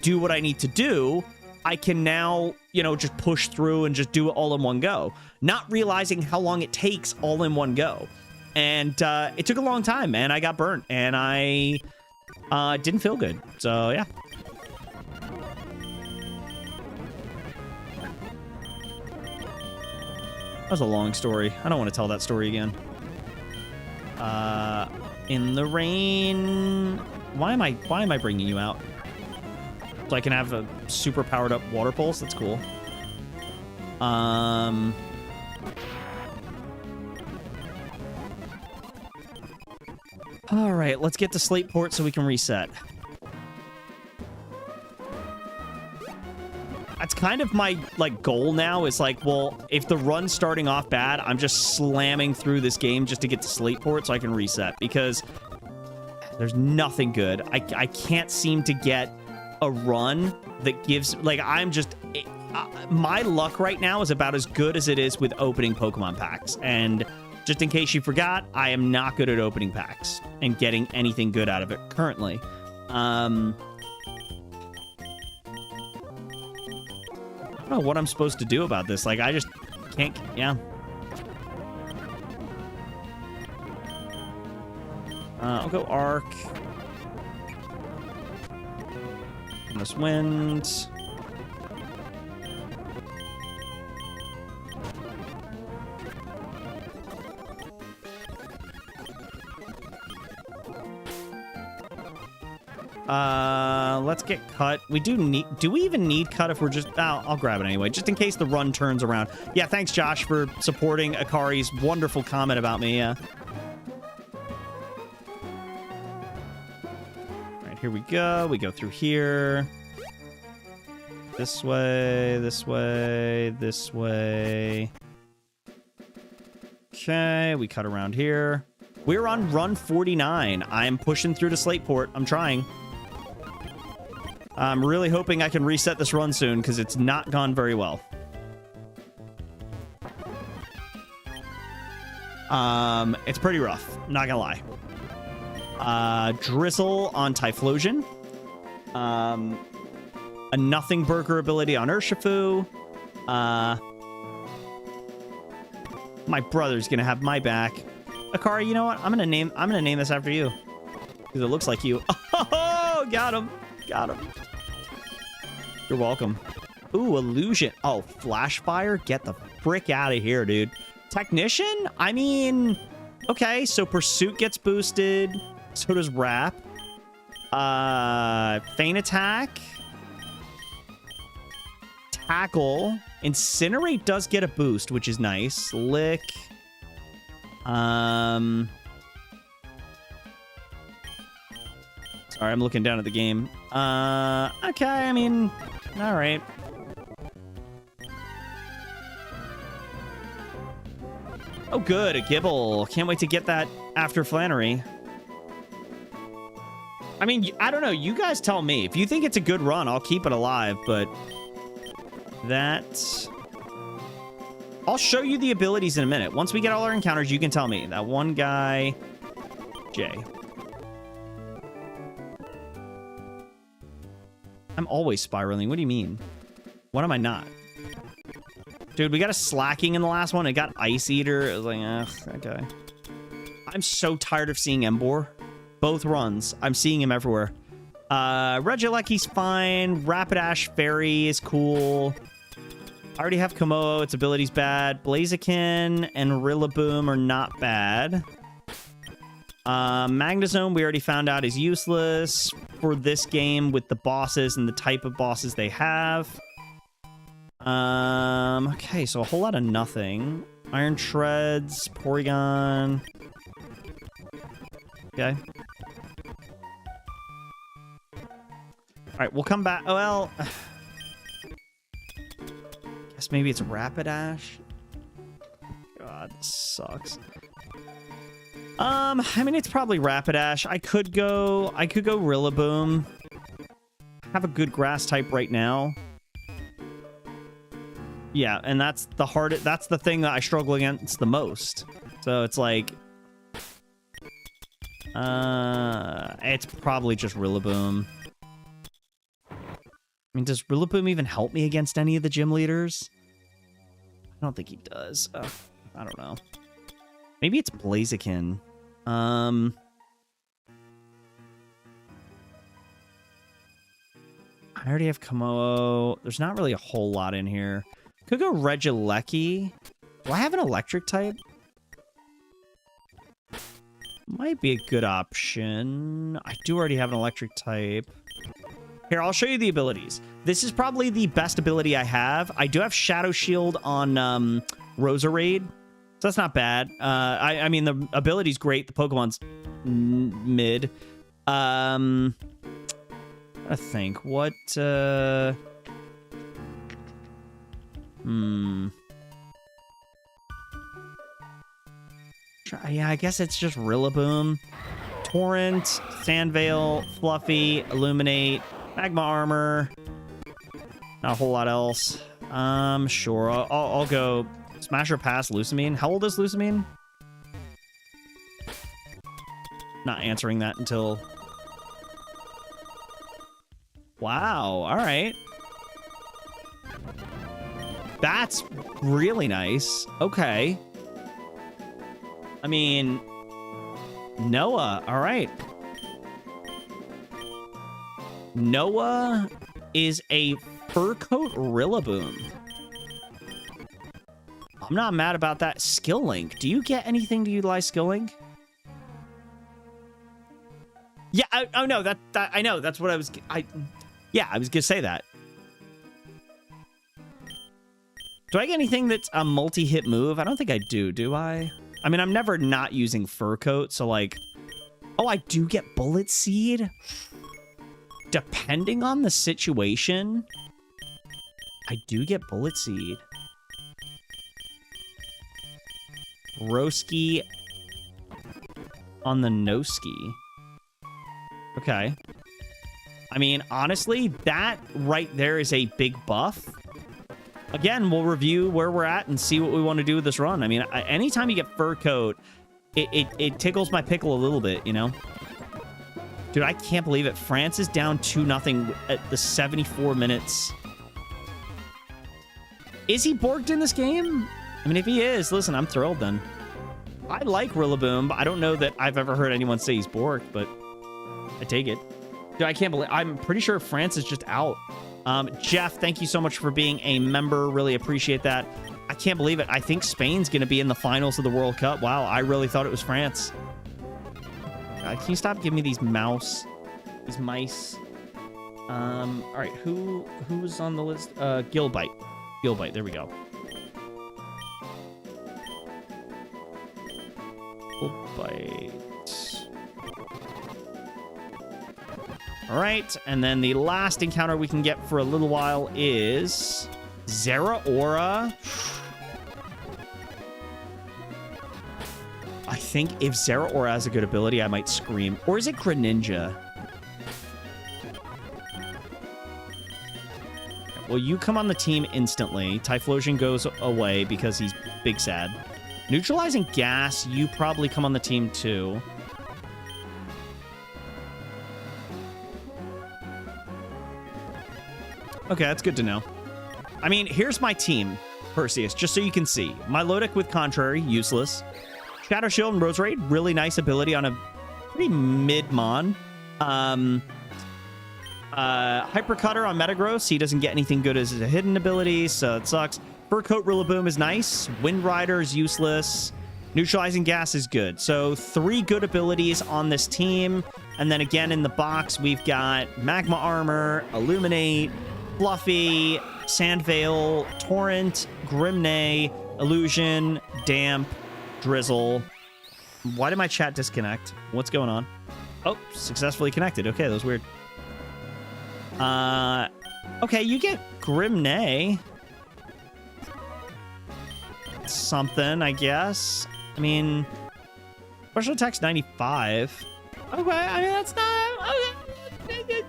do what I need to do, I can now, just push through and just do it all in one go. Not realizing how long it takes all in one go. And it took a long time, man. I got burnt, and I didn't feel good. So, yeah. That was a long story. I don't want to tell that story again. In the rain... Why am I bringing you out? So I can have a super powered up water pulse? That's cool. All right, let's get to Slateport so we can reset. That's kind of my, goal now is, well, if the run's starting off bad, I'm just slamming through this game just to get to Slateport so I can reset, because there's nothing good. I can't seem to get a run that gives, I'm just... my luck right now is about as good as it is with opening Pokemon packs, and... just in case you forgot, I am not good at opening packs and getting anything good out of it currently. I don't know what I'm supposed to do about this. I just can't... Yeah. I'll go Arc. This wind. Let's get cut. We do we even need cut if we're just... I'll grab it anyway, just in case the run turns around. Yeah, thanks, Josh, for supporting Akari's wonderful comment about me. Yeah. All right, here we go. We go through here. This way, this way, this way. Okay, we cut around here. We're on run 49. I'm pushing through to Slateport. I'm trying. I'm really hoping I can reset this run soon, because it's not gone very well. It's pretty rough. Not gonna lie. Drizzle on Typhlosion. A Nothing Burger ability on Urshifu. My brother's gonna have my back. Akari, you know what? I'm gonna name this after you, because it looks like you. Oh, got him. Got him. You're welcome. Ooh, Illusion. Oh, Flash Fire? Get the frick out of here, dude. Technician? I mean... Okay, so Pursuit gets boosted. So does Wrap. Feint Attack. Tackle. Incinerate does get a boost, which is nice. Lick. Sorry, I'm looking down at the game. Okay, I mean, all right. Oh, good, a Gibble. Can't wait to get that after Flannery. I mean, I don't know. You guys tell me. If you think it's a good run, I'll keep it alive, but that... I'll show you the abilities in a minute. Once we get all our encounters, you can tell me. That one guy, Jay. I'm always spiraling. What do you mean? What am I not? Dude, we got a slacking in the last one. It got Ice Eater. It was like, okay. I'm so tired of seeing Embor. Both runs. I'm seeing him everywhere. Regieleki's fine. Rapidash Fairy is cool. I already have Komodo. Its ability's bad. Blaziken and Rillaboom are not bad. Magnezone, we already found out, is useless for this game with the bosses and the type of bosses they have. Okay, so a whole lot of nothing. Iron Shreds, Porygon. Okay. All right, we'll come back. Oh, well, guess maybe it's Rapidash. God, this sucks. I mean, it's probably Rapidash. I could go Rillaboom. Have a good grass type right now. Yeah, and that's the hardest. That's the thing that I struggle against the most. So it's like, it's probably just Rillaboom. I mean, does Rillaboom even help me against any of the gym leaders? I don't think he does. I don't know. Maybe it's Blaziken. I already have Komodo. There's not really a whole lot in here. Could go Regieleki. Do I have an electric type? Might be a good option. I do already have an electric type. Here, I'll show you the abilities. This is probably the best ability I have. I do have Shadow Shield on Roserade, so that's not bad. I mean, the ability's great. The Pokemon's mid. I think what. Yeah, I guess it's just Rillaboom. Torrent, Sandveil, Fluffy, Illuminate, Magma Armor. Not a whole lot else. Sure. I'll go Smash or Pass Lusamine. How old is Lusamine? Not answering that until... Wow. All right. That's really nice. Okay. I mean, Noah. All right. Noah is a fur coat Rillaboom. I'm not mad about that. Skill Link. Do you get anything to utilize Skill Link? Yeah. Oh no. That I know. That's what I was. Yeah. I was gonna say that. Do I get anything that's a multi-hit move? I don't think I do. Do I? I mean, I'm never not using Fur Coat, so like... Oh, I do get Bullet Seed? Depending on the situation, I do get Bullet Seed. Roski on the Noski. Okay. I mean, honestly, that right there is a big buff. Again, we'll review where we're at and see what we want to do with this run. I mean, anytime you get Fur Coat, it tickles my pickle a little bit, you know? Dude, I can't believe it. France is down 2-0 at the 74 minutes. Is he borked in this game? I mean, if he is, listen, I'm thrilled then. I like Rillaboom, but I don't know that I've ever heard anyone say he's borked, but I take it. Dude, I can't believe... I'm pretty sure France is just out. Jeff, thank you so much for being a member. Really appreciate that. I can't believe it. I think Spain's going to be in the finals of the World Cup. Wow, I really thought it was France. Can you stop giving me these mice? All right, who's on the list? Gilbite. Steel Bite. There we go. Steel Bite. All right, and then the last encounter we can get for a little while is Zeraora. I think if Zeraora has a good ability, I might scream. Or is it Greninja? Well, you come on the team instantly. Typhlosion goes away because he's big sad. Neutralizing Gas, you probably come on the team too. Okay, that's good to know. I mean, here's my team, Perseus, just so you can see. Milotic with Contrary, useless. Shadow Shield and Roserade, really nice ability on a pretty mid-mon. Hyper Cutter on Metagross, he doesn't get anything good as a hidden ability, so it sucks. Fur Coat Rillaboom is nice. Wind Rider is useless. Neutralizing Gas is good. So 3 good abilities on this team. And then again in the box, we've got Magma Armor, Illuminate, Fluffy, Sandveil, Torrent, Grimnay, Illusion, Damp, Drizzle. Why did my chat disconnect? What's going on? Oh, successfully connected. Okay, that was weird. Okay, you get Grimnay. Something, I guess. I mean, special attack's 95. Okay, I mean, that's not... Okay.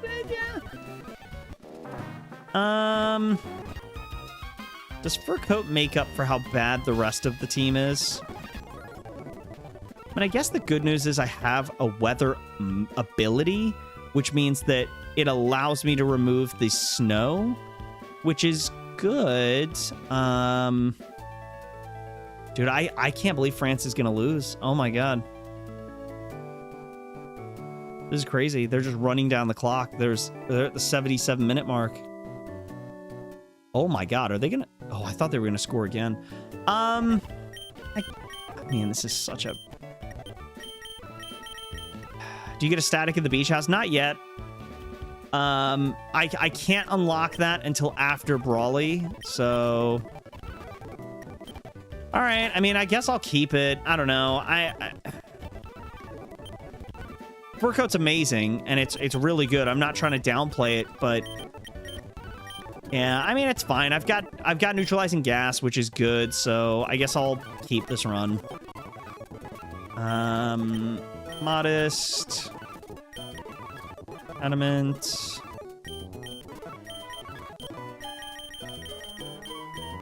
Does Fur Coat make up for how bad the rest of the team is? I mean, I guess the good news is I have a weather ability, which means that it allows me to remove the snow, which is good. Dude, I can't believe France is gonna lose. Oh my god. This is crazy. They're just running down the clock. They're at the 77-minute mark. Oh my god, are they gonna... Oh, I thought they were gonna score again. Man, this is such a... Do you get a static in the beach house? Not yet. I can't unlock that until after Brawly, so... All right, I mean, I guess I'll keep it. I don't know. Fur Coat's amazing, and it's really good. I'm not trying to downplay it, but yeah, I mean, it's fine. I've got neutralizing gas, which is good, so I guess I'll keep this run. Modest, adamant,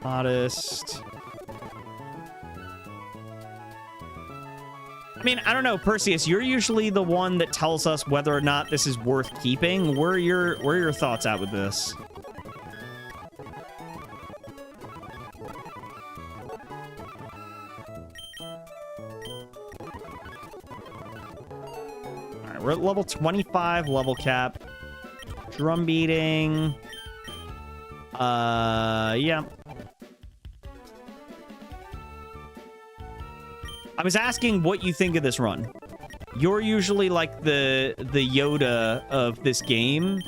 modest. I mean, I don't know, Perseus, you're usually the one that tells us whether or not this is worth keeping. Where are your thoughts at with this? All right, we're at level 25, level cap. Drum beating. Yeah. I was asking what you think of this run. You're usually like the Yoda of this game,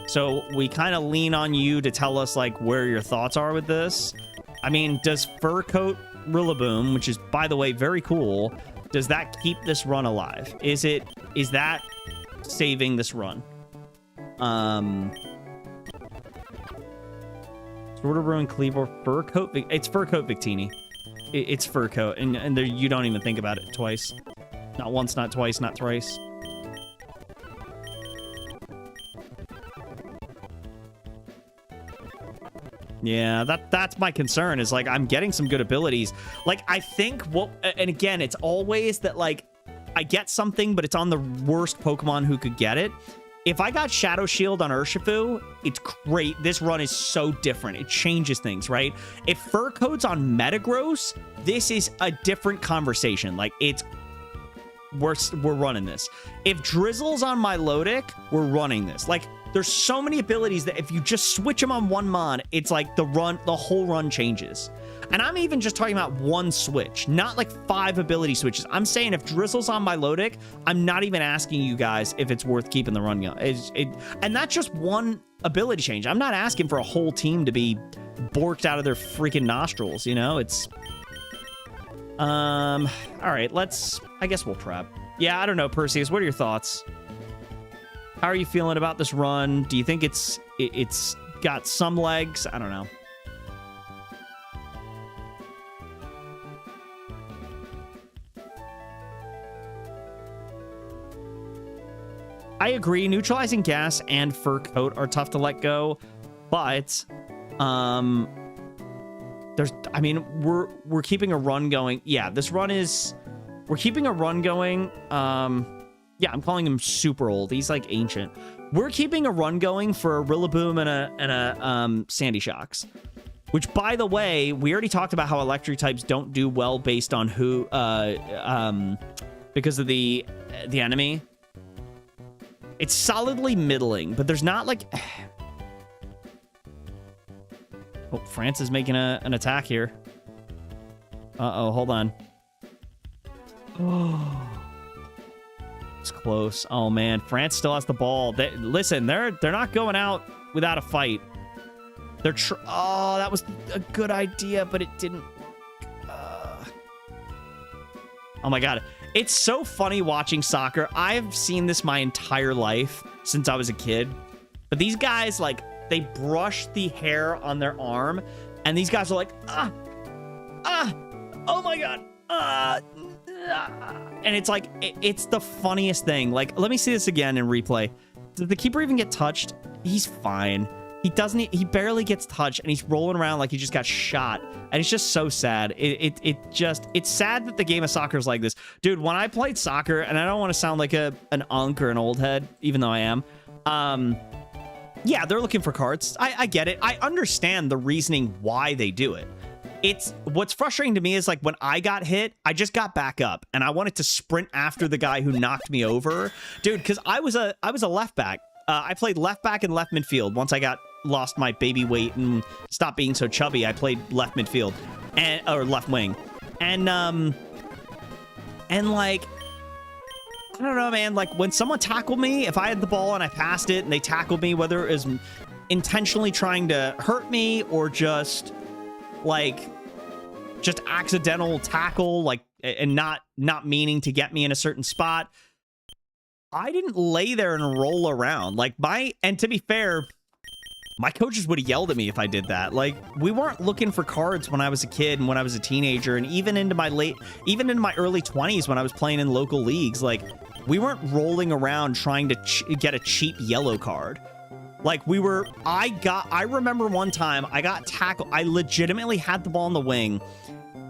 so we kind of lean on you to tell us like where your thoughts are with this. I mean, does Fur Coat Rillaboom, which is by the way very cool, does that keep this run alive? Is that saving this run? Sword of Ruin Cleaver, Fur Coat. It's Fur Coat Victini. It's Fur Coat, and there, you don't even think about it twice. Not once, not twice, not thrice. Yeah, that's my concern, is like I'm getting some good abilities. Like I think and again, it's always that like I get something, but it's on the worst Pokemon who could get it. If I got Shadow Shield on Urshifu, it's great. This run is so different. It changes things, right? If Fur Coat's on Metagross, this is a different conversation. Like, we're running this. If Drizzle's on Milotic, we're running this. Like, there's so many abilities that if you just switch them on one mon, it's like the whole run changes. And I'm even just talking about one switch, not like 5 ability switches. I'm saying if Drizzle's on Milotic, I'm not even asking you guys if it's worth keeping the run going. And that's just one ability change. I'm not asking for a whole team to be borked out of their freaking nostrils, you know? It's... All right, I guess we'll prep. Yeah, I don't know, Perseus, what are your thoughts? How are you feeling about this run? Do you think it's got some legs? I don't know. I agree, neutralizing gas and fur coat are tough to let go, but I mean, we're keeping a run going. Yeah, this run is, we're keeping a run going. Yeah, I'm calling him super old. He's like ancient. We're keeping a run going for a Rillaboom and a Sandy Shocks, which, by the way, we already talked about how electric types don't do well based on who, because of the enemy. It's solidly middling, but there's not like... Oh, France is making an attack here. Uh-oh, hold on. Oh, it's close. Oh, man. France still has the ball. Listen, they're not going out without a fight. Oh, that was a good idea, but it didn't... Oh, my God. It's so funny watching soccer. I've seen this my entire life since I was a kid. But these guys, like, they brush the hair on their arm, and these guys are like, oh my God, and it's like, it's the funniest thing. Like, let me see this again in replay. Did the keeper even get touched? He's fine. He barely gets touched, and he's rolling around like he just got shot, and it's just so sad. It's sad that the game of soccer is like this. Dude, when I played soccer, and I don't want to sound like an unk or an old head, even though I am, yeah, they're looking for cards. I get it. I understand the reasoning why they do it. What's frustrating to me is, like, when I got hit, I just got back up, and I wanted to sprint after the guy who knocked me over. Dude, because I was a left back. I played left back and left midfield. Once I lost my baby weight and stopped being so chubby, I played left midfield or left wing. And like, I don't know, man. Like, when someone tackled me, if I had the ball and I passed it and they tackled me, whether it was intentionally trying to hurt me or just accidental tackle, like, and not meaning to get me in a certain spot, I didn't lay there and roll around. Like, and to be fair, my coaches would have yelled at me if I did that. Like, we weren't looking for cards when I was a kid and when I was a teenager, and even into my early 20s when I was playing in local leagues. Like, we weren't rolling around trying to get a cheap yellow card. Like, I remember one time I got tackled. I legitimately had the ball in the wing,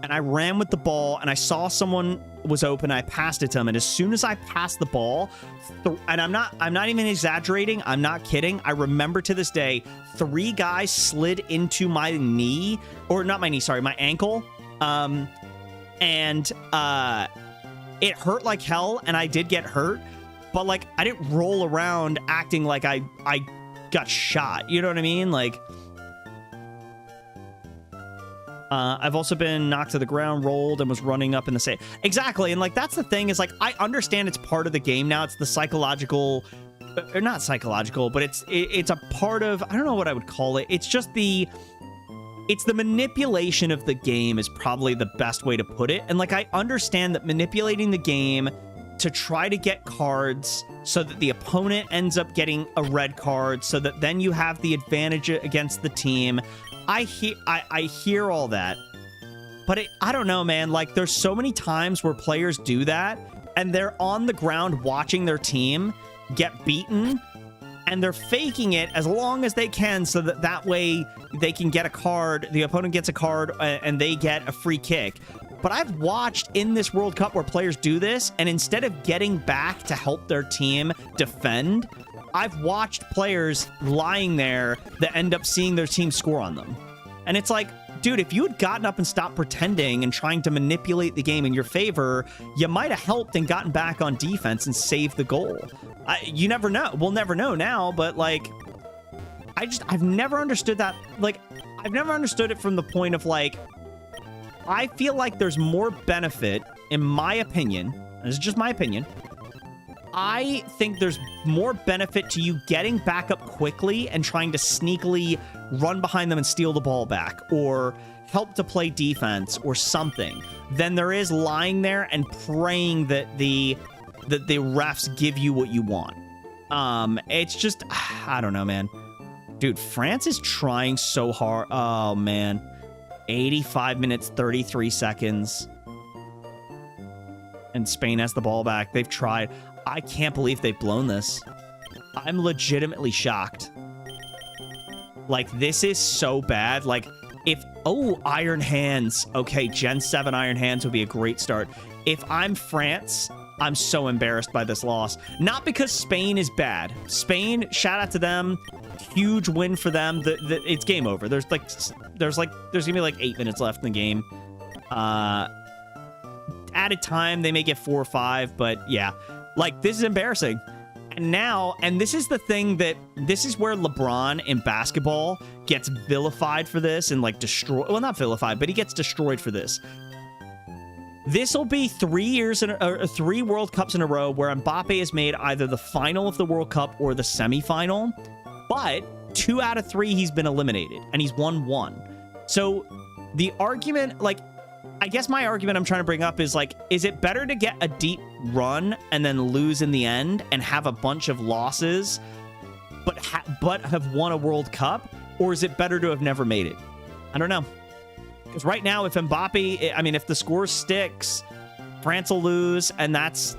and I ran with the ball, and I saw someone was open. I passed it to him, and as soon as I passed the ball, and I'm not even exaggerating, I'm not kidding, I remember to this day, 3 guys slid into my knee, or not my knee, sorry, my ankle, and it hurt like hell, and I did get hurt, but, like, I didn't roll around acting like I got shot, you know what I mean? Like, I've also been knocked to the ground, rolled, and was running up in the same. Exactly, and, like, that's the thing, is, like, I understand it's part of the game now. It's the psychological, or not psychological, but it's a part of, I don't know what I would call it. It's just it's the manipulation of the game is probably the best way to put it. And, like, I understand that manipulating the game to try to get cards so that the opponent ends up getting a red card, so that then you have the advantage against the team. I hear all that, but I don't know, man. Like, there's so many times where players do that, and they're on the ground watching their team get beaten, and they're faking it as long as they can so that way they can get a card, the opponent gets a card, and they get a free kick. But I've watched in this World Cup where players do this, and instead of getting back to help their team defend, I've watched players lying there that end up seeing their team score on them. And it's like, dude, if you had gotten up and stopped pretending and trying to manipulate the game in your favor, you might have helped and gotten back on defense and saved the goal. You never know. We'll never know now, but, like, I've never understood that. Like, I've never understood it from the point of, like, I feel like there's more benefit, in my opinion, this is just my opinion, I think there's more benefit to you getting back up quickly and trying to sneakily run behind them and steal the ball back, or help to play defense or something, than there is lying there and praying that the refs give you what you want. It's just, I don't know, man. Dude, France is trying so hard. Oh, man. 85 minutes, 33 seconds. And Spain has the ball back. They've tried. I can't believe they've blown this. I'm legitimately shocked. Like, this is so bad. Like, if... Oh, Iron Hands. Okay, Gen 7 Iron Hands would be a great start. If I'm France, I'm so embarrassed by this loss. Not because Spain is bad. Spain, shout out to them. Huge win for them. It's game over. There's gonna be like 8 minutes left in the game. Added time, they may get 4 or 5, but yeah, like, this is embarrassing. And now, and this is the thing that, this is where LeBron in basketball gets vilified for this and like destroyed. Well, not vilified, but he gets destroyed for this. This will be 3 World Cups in a row where Mbappe has made either the final of the World Cup or the semifinal, but 2 out of 3 he's been eliminated, and he's won 1. So the argument, like, I guess my argument I'm trying to bring up is, like, is it better to get a deep run and then lose in the end and have a bunch of losses, but have won a World Cup, or is it better to have never made it? I don't know. Because right now, if Mbappe, I mean, if the score sticks, France will lose, and that's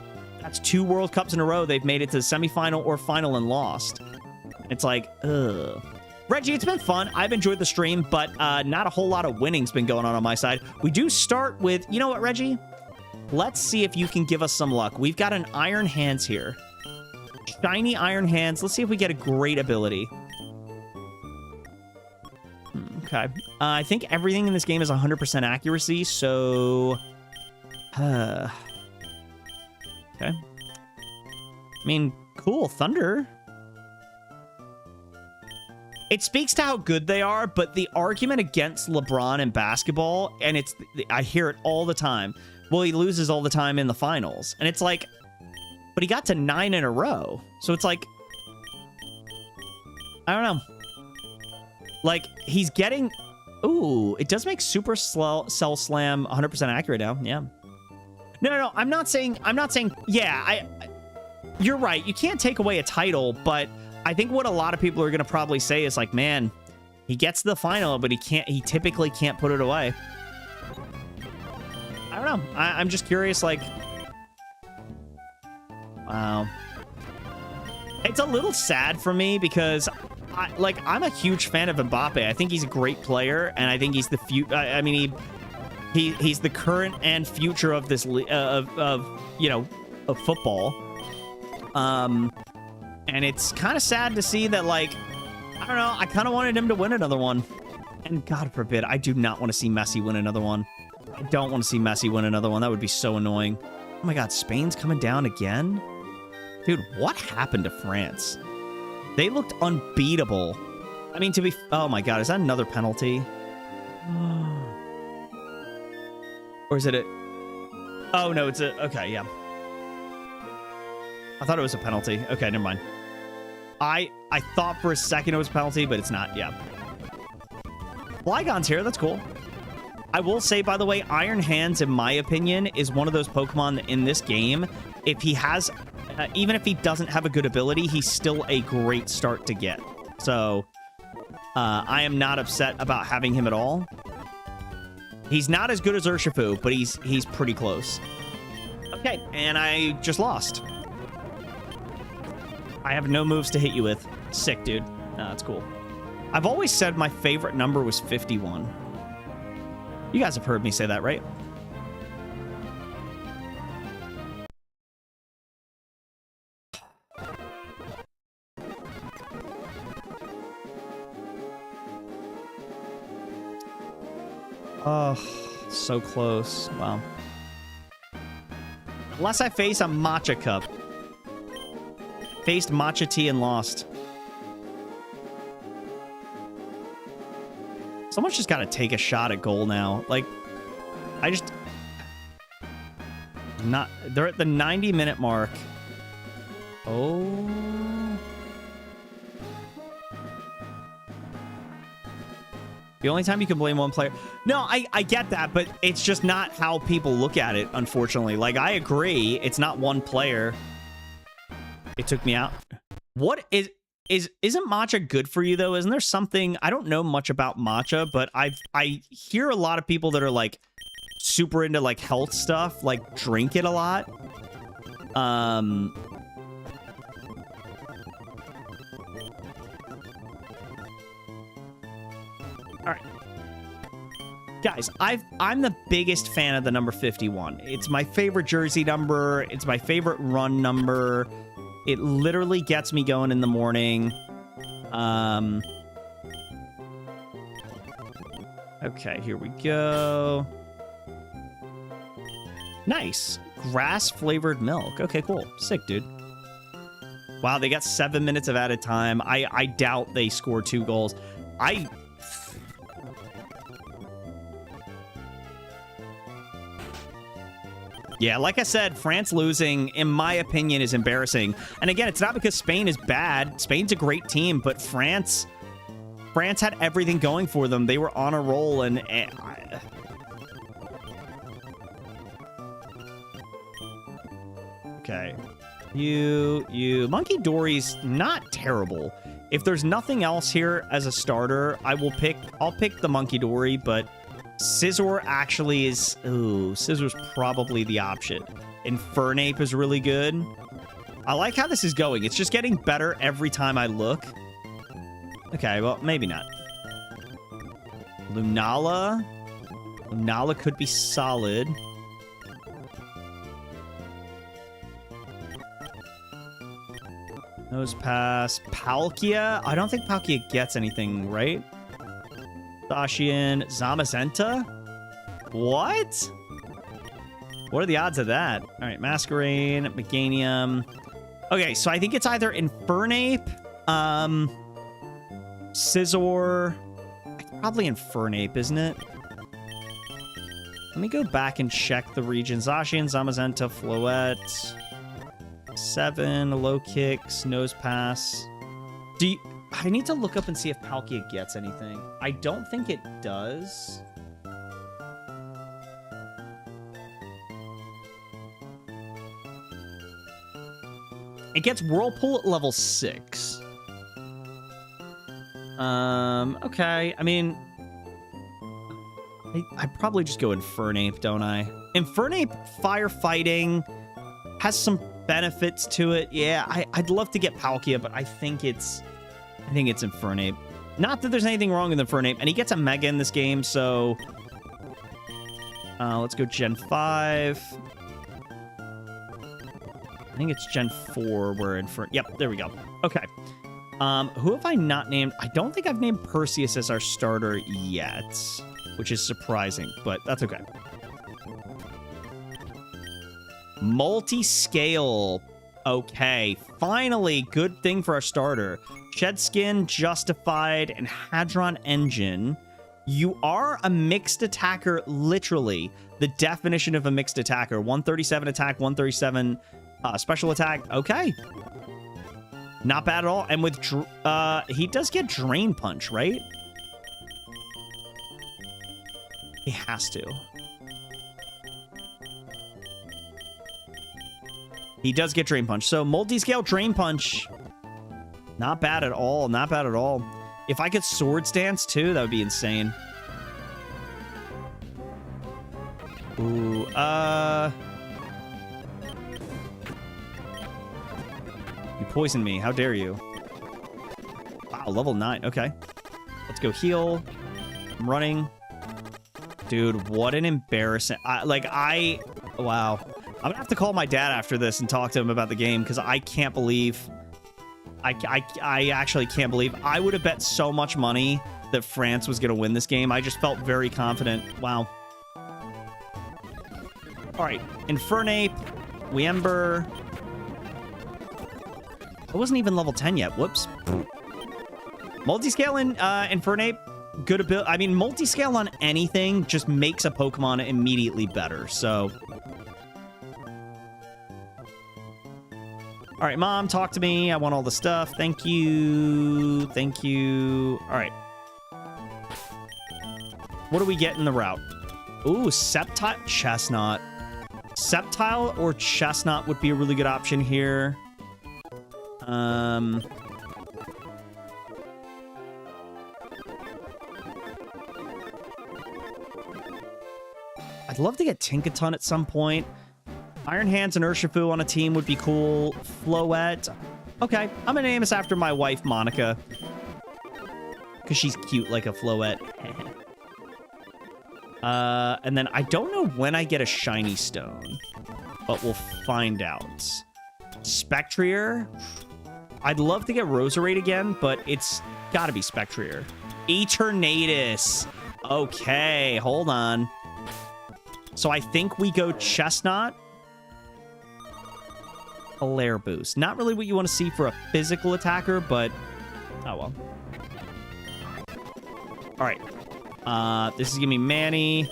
2 World Cups in a row they've made it to the semifinal or final and lost. It's like, ugh. Reggie, it's been fun. I've enjoyed the stream, but not a whole lot of winning's been going on my side. We do start with, you know what, Reggie? Let's see if you can give us some luck. We've got an Iron Hands here. Shiny Iron Hands. Let's see if we get a great ability. Okay. I think everything in this game is 100% accuracy, so... Okay. I mean, cool. Thunder. It speaks to how good they are, but the argument against LeBron in basketball, and it's, I hear it all the time. Well, he loses all the time in the finals. And it's like, but he got to 9 in a row. So it's like, I don't know. Like, he's getting, ooh, it does make Super Cell Slam 100% accurate now. Yeah. No, I'm not saying, yeah, you're right. You can't take away a title, but I think what a lot of people are going to probably say is like, man, he gets to the final, but he typically can't put it away. I don't know. I'm just curious, like, wow. It's a little sad for me because I'm a huge fan of Mbappe. I think he's a great player, and I think he's the I mean, he's the current and future of this of football. And it's kind of sad to see that, like, I don't know, I kind of wanted him to win another one. And God forbid, I do not want to see Messi win another one. I don't want to see Messi win another one. That would be so annoying. Oh my God, Spain's coming down again? Dude, what happened to France? They looked unbeatable. I mean, oh my God, is that another penalty? Or is it a... Oh, no, it's a... Okay, yeah. I thought it was a penalty. Okay, never mind. I thought for a second it was a penalty, but it's not. Yeah. Flygon's here. That's cool. I will say, by the way, Iron Hands, in my opinion, is one of those Pokemon that in this game, if he has... even if he doesn't have a good ability, he's still a great start to get. So, I am not upset about having him at all. He's not as good as Urshifu, but he's pretty close. Okay, and I just lost. I have no moves to hit you with. Sick, dude. No, that's cool. I've always said my favorite number was 51. You guys have heard me say that, right? Oh, so close. Wow. Unless I face a Matcha Cup. Faced Matcha Tea and lost. Someone's just got to take a shot at goal now. Like, I just... They're at the 90-minute mark. Oh. The only time you can blame one player. No, I get that, but it's just not how people look at it, unfortunately. Like, I agree. It's not one player. It took me out. What isn't matcha good for you, though? Isn't there something... I don't know much about matcha, but I hear a lot of people that are, like, super into, like, health stuff, like, drink it a lot. All right. Guys, I'm the biggest fan of the number 51. It's my favorite jersey number. It's my favorite run number. It literally gets me going in the morning. Okay, here we go. Nice. Grass-flavored milk. Okay, cool. Sick, dude. Wow, they got 7 minutes of added time. I doubt they score 2 goals. Yeah, like I said, France losing, in my opinion, is embarrassing. And again, it's not because Spain is bad. Spain's a great team, but France had everything going for them. They were on a roll, and... Okay. Monkey Dory's not terrible. If there's nothing else here as a starter, I'll pick the Monkey Dory, but... Scizor actually is... Ooh, Scizor's probably the option. Infernape is really good. I like how this is going. It's just getting better every time I look. Okay, well, maybe not. Lunala. Lunala could be solid. Nose pass. Palkia. I don't think Palkia gets anything, right? Zacian, Zamazenta? What? What are the odds of that? All right, Masquerain, Meganium. Okay, so I think it's either Infernape, Scizor. Probably Infernape, isn't it? Let me go back and check the region. Zacian, Zamazenta, Floette. 7, low kicks, nose pass. I need to look up and see if Palkia gets anything. I don't think it does. It gets Whirlpool at level 6. Okay. I mean, I probably just go Infernape, don't I? Infernape firefighting has some benefits to it. Yeah, I'd love to get Palkia, but I think it's Infernape. Not that there's anything wrong with Infernape, and he gets a Mega in this game, so... let's go Gen 5. I think it's Gen 4 where Yep, there we go. Okay. Who have I not named? I don't think I've named Perseus as our starter yet, which is surprising, but that's okay. Multi-scale. Okay, finally, good thing for our starter. Shed Skin, Justified, and Hadron Engine. You are a mixed attacker, literally. The definition of a mixed attacker. 137 attack, 137 special attack. Okay. Not bad at all. And with... he does get Drain Punch, right? He has to. He does get Drain Punch. So, multi-scale Drain Punch... Not bad at all. Not bad at all. If I could Swords Dance, too, that would be insane. Ooh, You poisoned me. How dare you? Wow, level 9. Okay. Let's go heal. I'm running. Dude, what an embarrassing... Wow. I'm gonna have to call my dad after this and talk to him about the game, because I can't believe... I actually can't believe I would have bet so much money that France was going to win this game. I just felt very confident. Wow. All right. Infernape. Weember. I wasn't even level 10 yet. Whoops. Multiscale in Infernape. Good ability. I mean, multiscale on anything just makes a Pokemon immediately better. So... All right, Mom, talk to me. I want all the stuff. Thank you. Thank you. All right. What do we get in the route? Ooh, Septile, Chestnut. Septile or Chestnut would be a really good option here. I'd love to get Tinkaton at some point. Iron Hands and Urshifu on a team would be cool. Floette. Okay, I'm gonna name this after my wife, Monica. Because she's cute like a Floette. And then I don't know when I get a shiny stone, but we'll find out. Spectrier. I'd love to get Roserade again, but it's gotta be Spectrier. Eternatus. Okay, hold on. So I think we go Chestnut. A Lair Boost. Not really what you want to see for a physical attacker, but oh well. All right. This is gonna be Manny.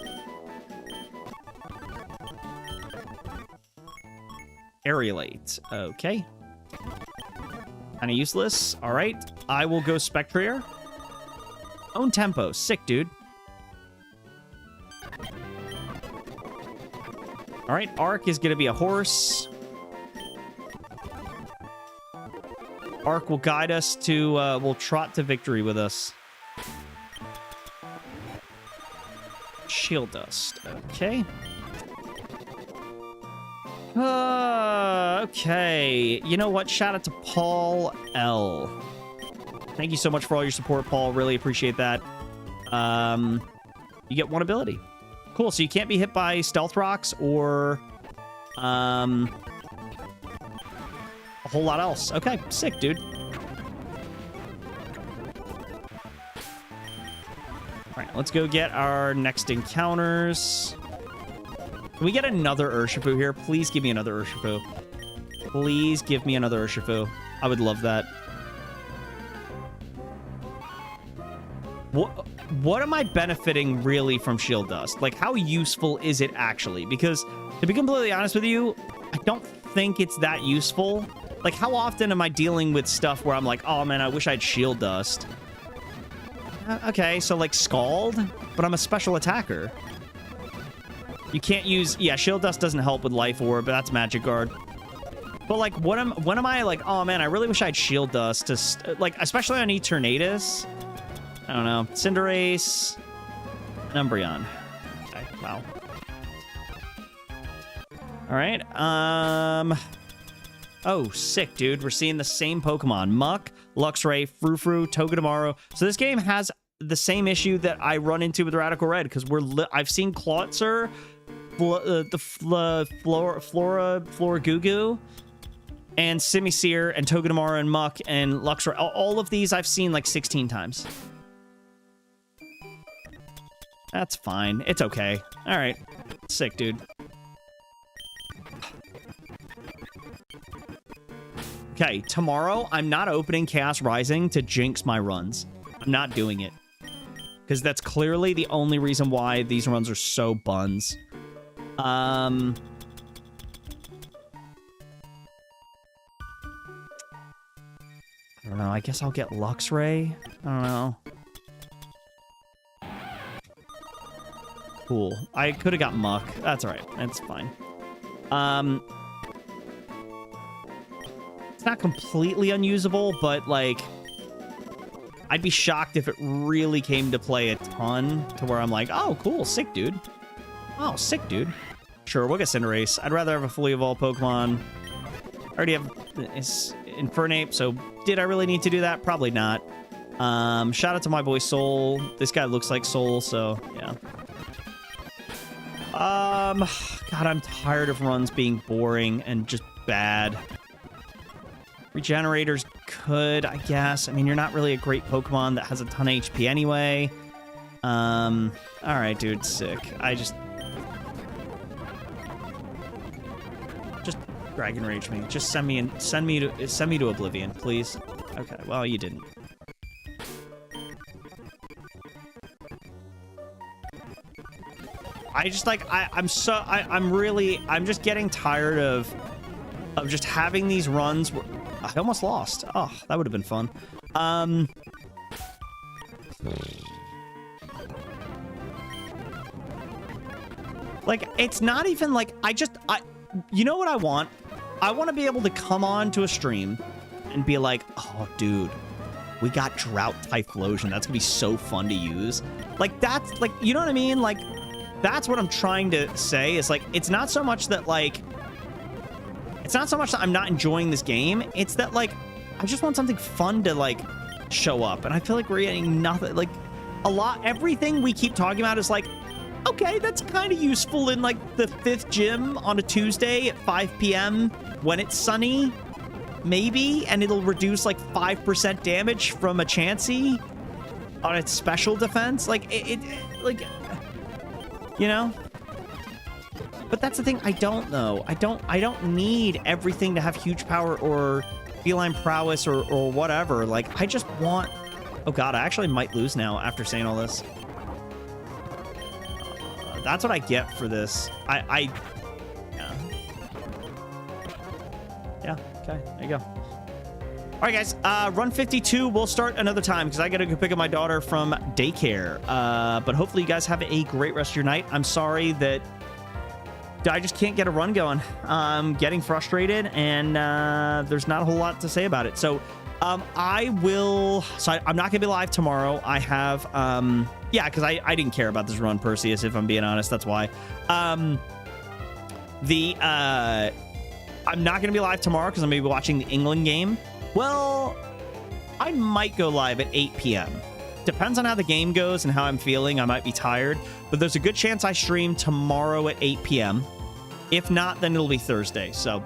Aerialate. Okay. Kind of useless. All right. I will go Spectrier. Own Tempo. Sick, dude. All right. Arc is gonna be a horse. Arc will guide us to, will trot to victory with us. Shield Dust. Okay. Okay. You know what? Shout out to Paul L. Thank you so much for all your support, Paul. Really appreciate that. You get one ability. Cool. So you can't be hit by Stealth Rocks or, a whole lot else. Okay, sick, dude. All right, let's go get our next encounters. Can we get another Urshifu here? Please give me another Urshifu. Please give me another Urshifu. I would love that. What am I benefiting really from Shield Dust? Like, how useful is it actually? Because, to be completely honest with you, I don't think it's that useful. Like, how often am I dealing with stuff where I'm like, oh, man, I wish I had Shield Dust? Okay, so, like, Scald? But I'm a special attacker. You can't use... Yeah, Shield Dust doesn't help with Life Orb, but that's Magic Guard. But, like, when am I, like, oh, man, I really wish I had Shield Dust to... Like, especially on Eternatus. I don't know. Cinderace. Umbreon. Okay, wow. All right, Oh, sick, dude. We're seeing the same Pokemon. Muck, Luxray, Frou-Frou, Togedemaru. So this game has the same issue that I run into with Radical Red, because I've seen Clawitzer, Flora-Goo-Goo, and Simisear, and Togedemaru, and Muck, and Luxray. All of these I've seen like 16 times. That's fine. It's okay. All right. Sick, dude. Okay, tomorrow, I'm not opening Chaos Rising to jinx my runs. I'm not doing it. Because that's clearly the only reason why these runs are so buns. I don't know. I guess I'll get Luxray. I don't know. Cool. I could have got Muck. That's all right. That's fine. It's not completely unusable, but, like, I'd be shocked if it really came to play a ton to where I'm like, oh, cool, sick, dude. Oh, sick, dude. Sure, we'll get Cinderace. I'd rather have a fully evolved Pokemon. I already have Infernape, so did I really need to do that? Probably not. Shout out to my boy Soul. This guy looks like Soul, so, yeah. God, I'm tired of runs being boring and just bad. Regenerators could, I guess. I mean, you're not really a great Pokemon that has a ton of HP anyway. All right, dude, sick. Just Dragon Rage me. Just send me to Oblivion, please. Okay, well, you didn't. I just like I'm just getting tired of of just having these runs where I almost lost. Oh, that would have been fun. Like, it's not even like, you know what I want? I want to be able to come on to a stream and be like, oh, dude, we got Drought Typhlosion. That's gonna be so fun to use. Like, that's, like, you know what I mean? Like, that's what I'm trying to say. Is like, it's not so much that, like, it's not so much that I'm not enjoying this game. It's that, like, I just want something fun to, like, show up. And I feel like we're getting nothing. Like, everything we keep talking about is like, okay, that's kind of useful in, like, the 5th gym on a Tuesday at 5 p.m. when it's sunny, maybe, and it'll reduce, like, 5% damage from a Chansey on its special defense. Like, like, you know? But that's the thing, I don't know. I don't need everything to have huge power or feline prowess or whatever. Like, I just want... Oh, God, I actually might lose now after saying all this. That's what I get for this. Yeah. Yeah, okay, there you go. All right, guys, run 52. We'll start another time because I got to go pick up my daughter from daycare. But hopefully you guys have a great rest of your night. I'm sorry that I just can't get a run going. I'm getting frustrated, and there's not a whole lot to say about it. So I'm not going to be live tomorrow. I have... yeah, because I didn't care about this run, Perseus, if I'm being honest. That's why. I'm not going to be live tomorrow because I'm going to be watching the England game. Well, I might go live at 8 p.m. Depends on how the game goes and how I'm feeling. I might be tired. But there's a good chance I stream tomorrow at 8 p.m. If not, then it'll be Thursday. So...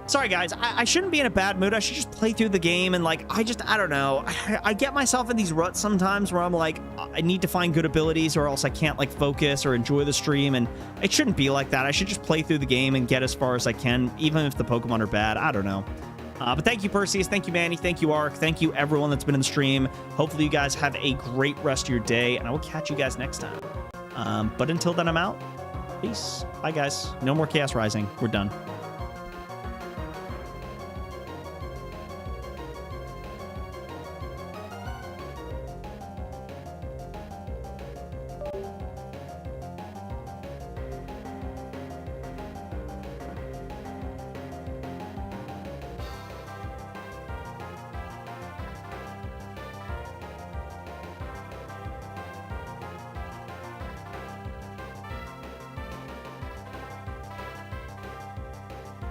Sorry, guys. I shouldn't be in a bad mood. I should just play through the game. And, like, I don't know. I get myself in these ruts sometimes where I'm like, I need to find good abilities or else I can't, like, focus or enjoy the stream. And it shouldn't be like that. I should just play through the game and get as far as I can, even if the Pokemon are bad. I don't know. But thank you, Perseus. Thank you, Manny. Thank you, Ark. Thank you, everyone that's been in the stream. Hopefully you guys have a great rest of your day. And I will catch you guys next time. But until then, I'm out. Peace. Bye, guys. No more Chaos Rising. We're done.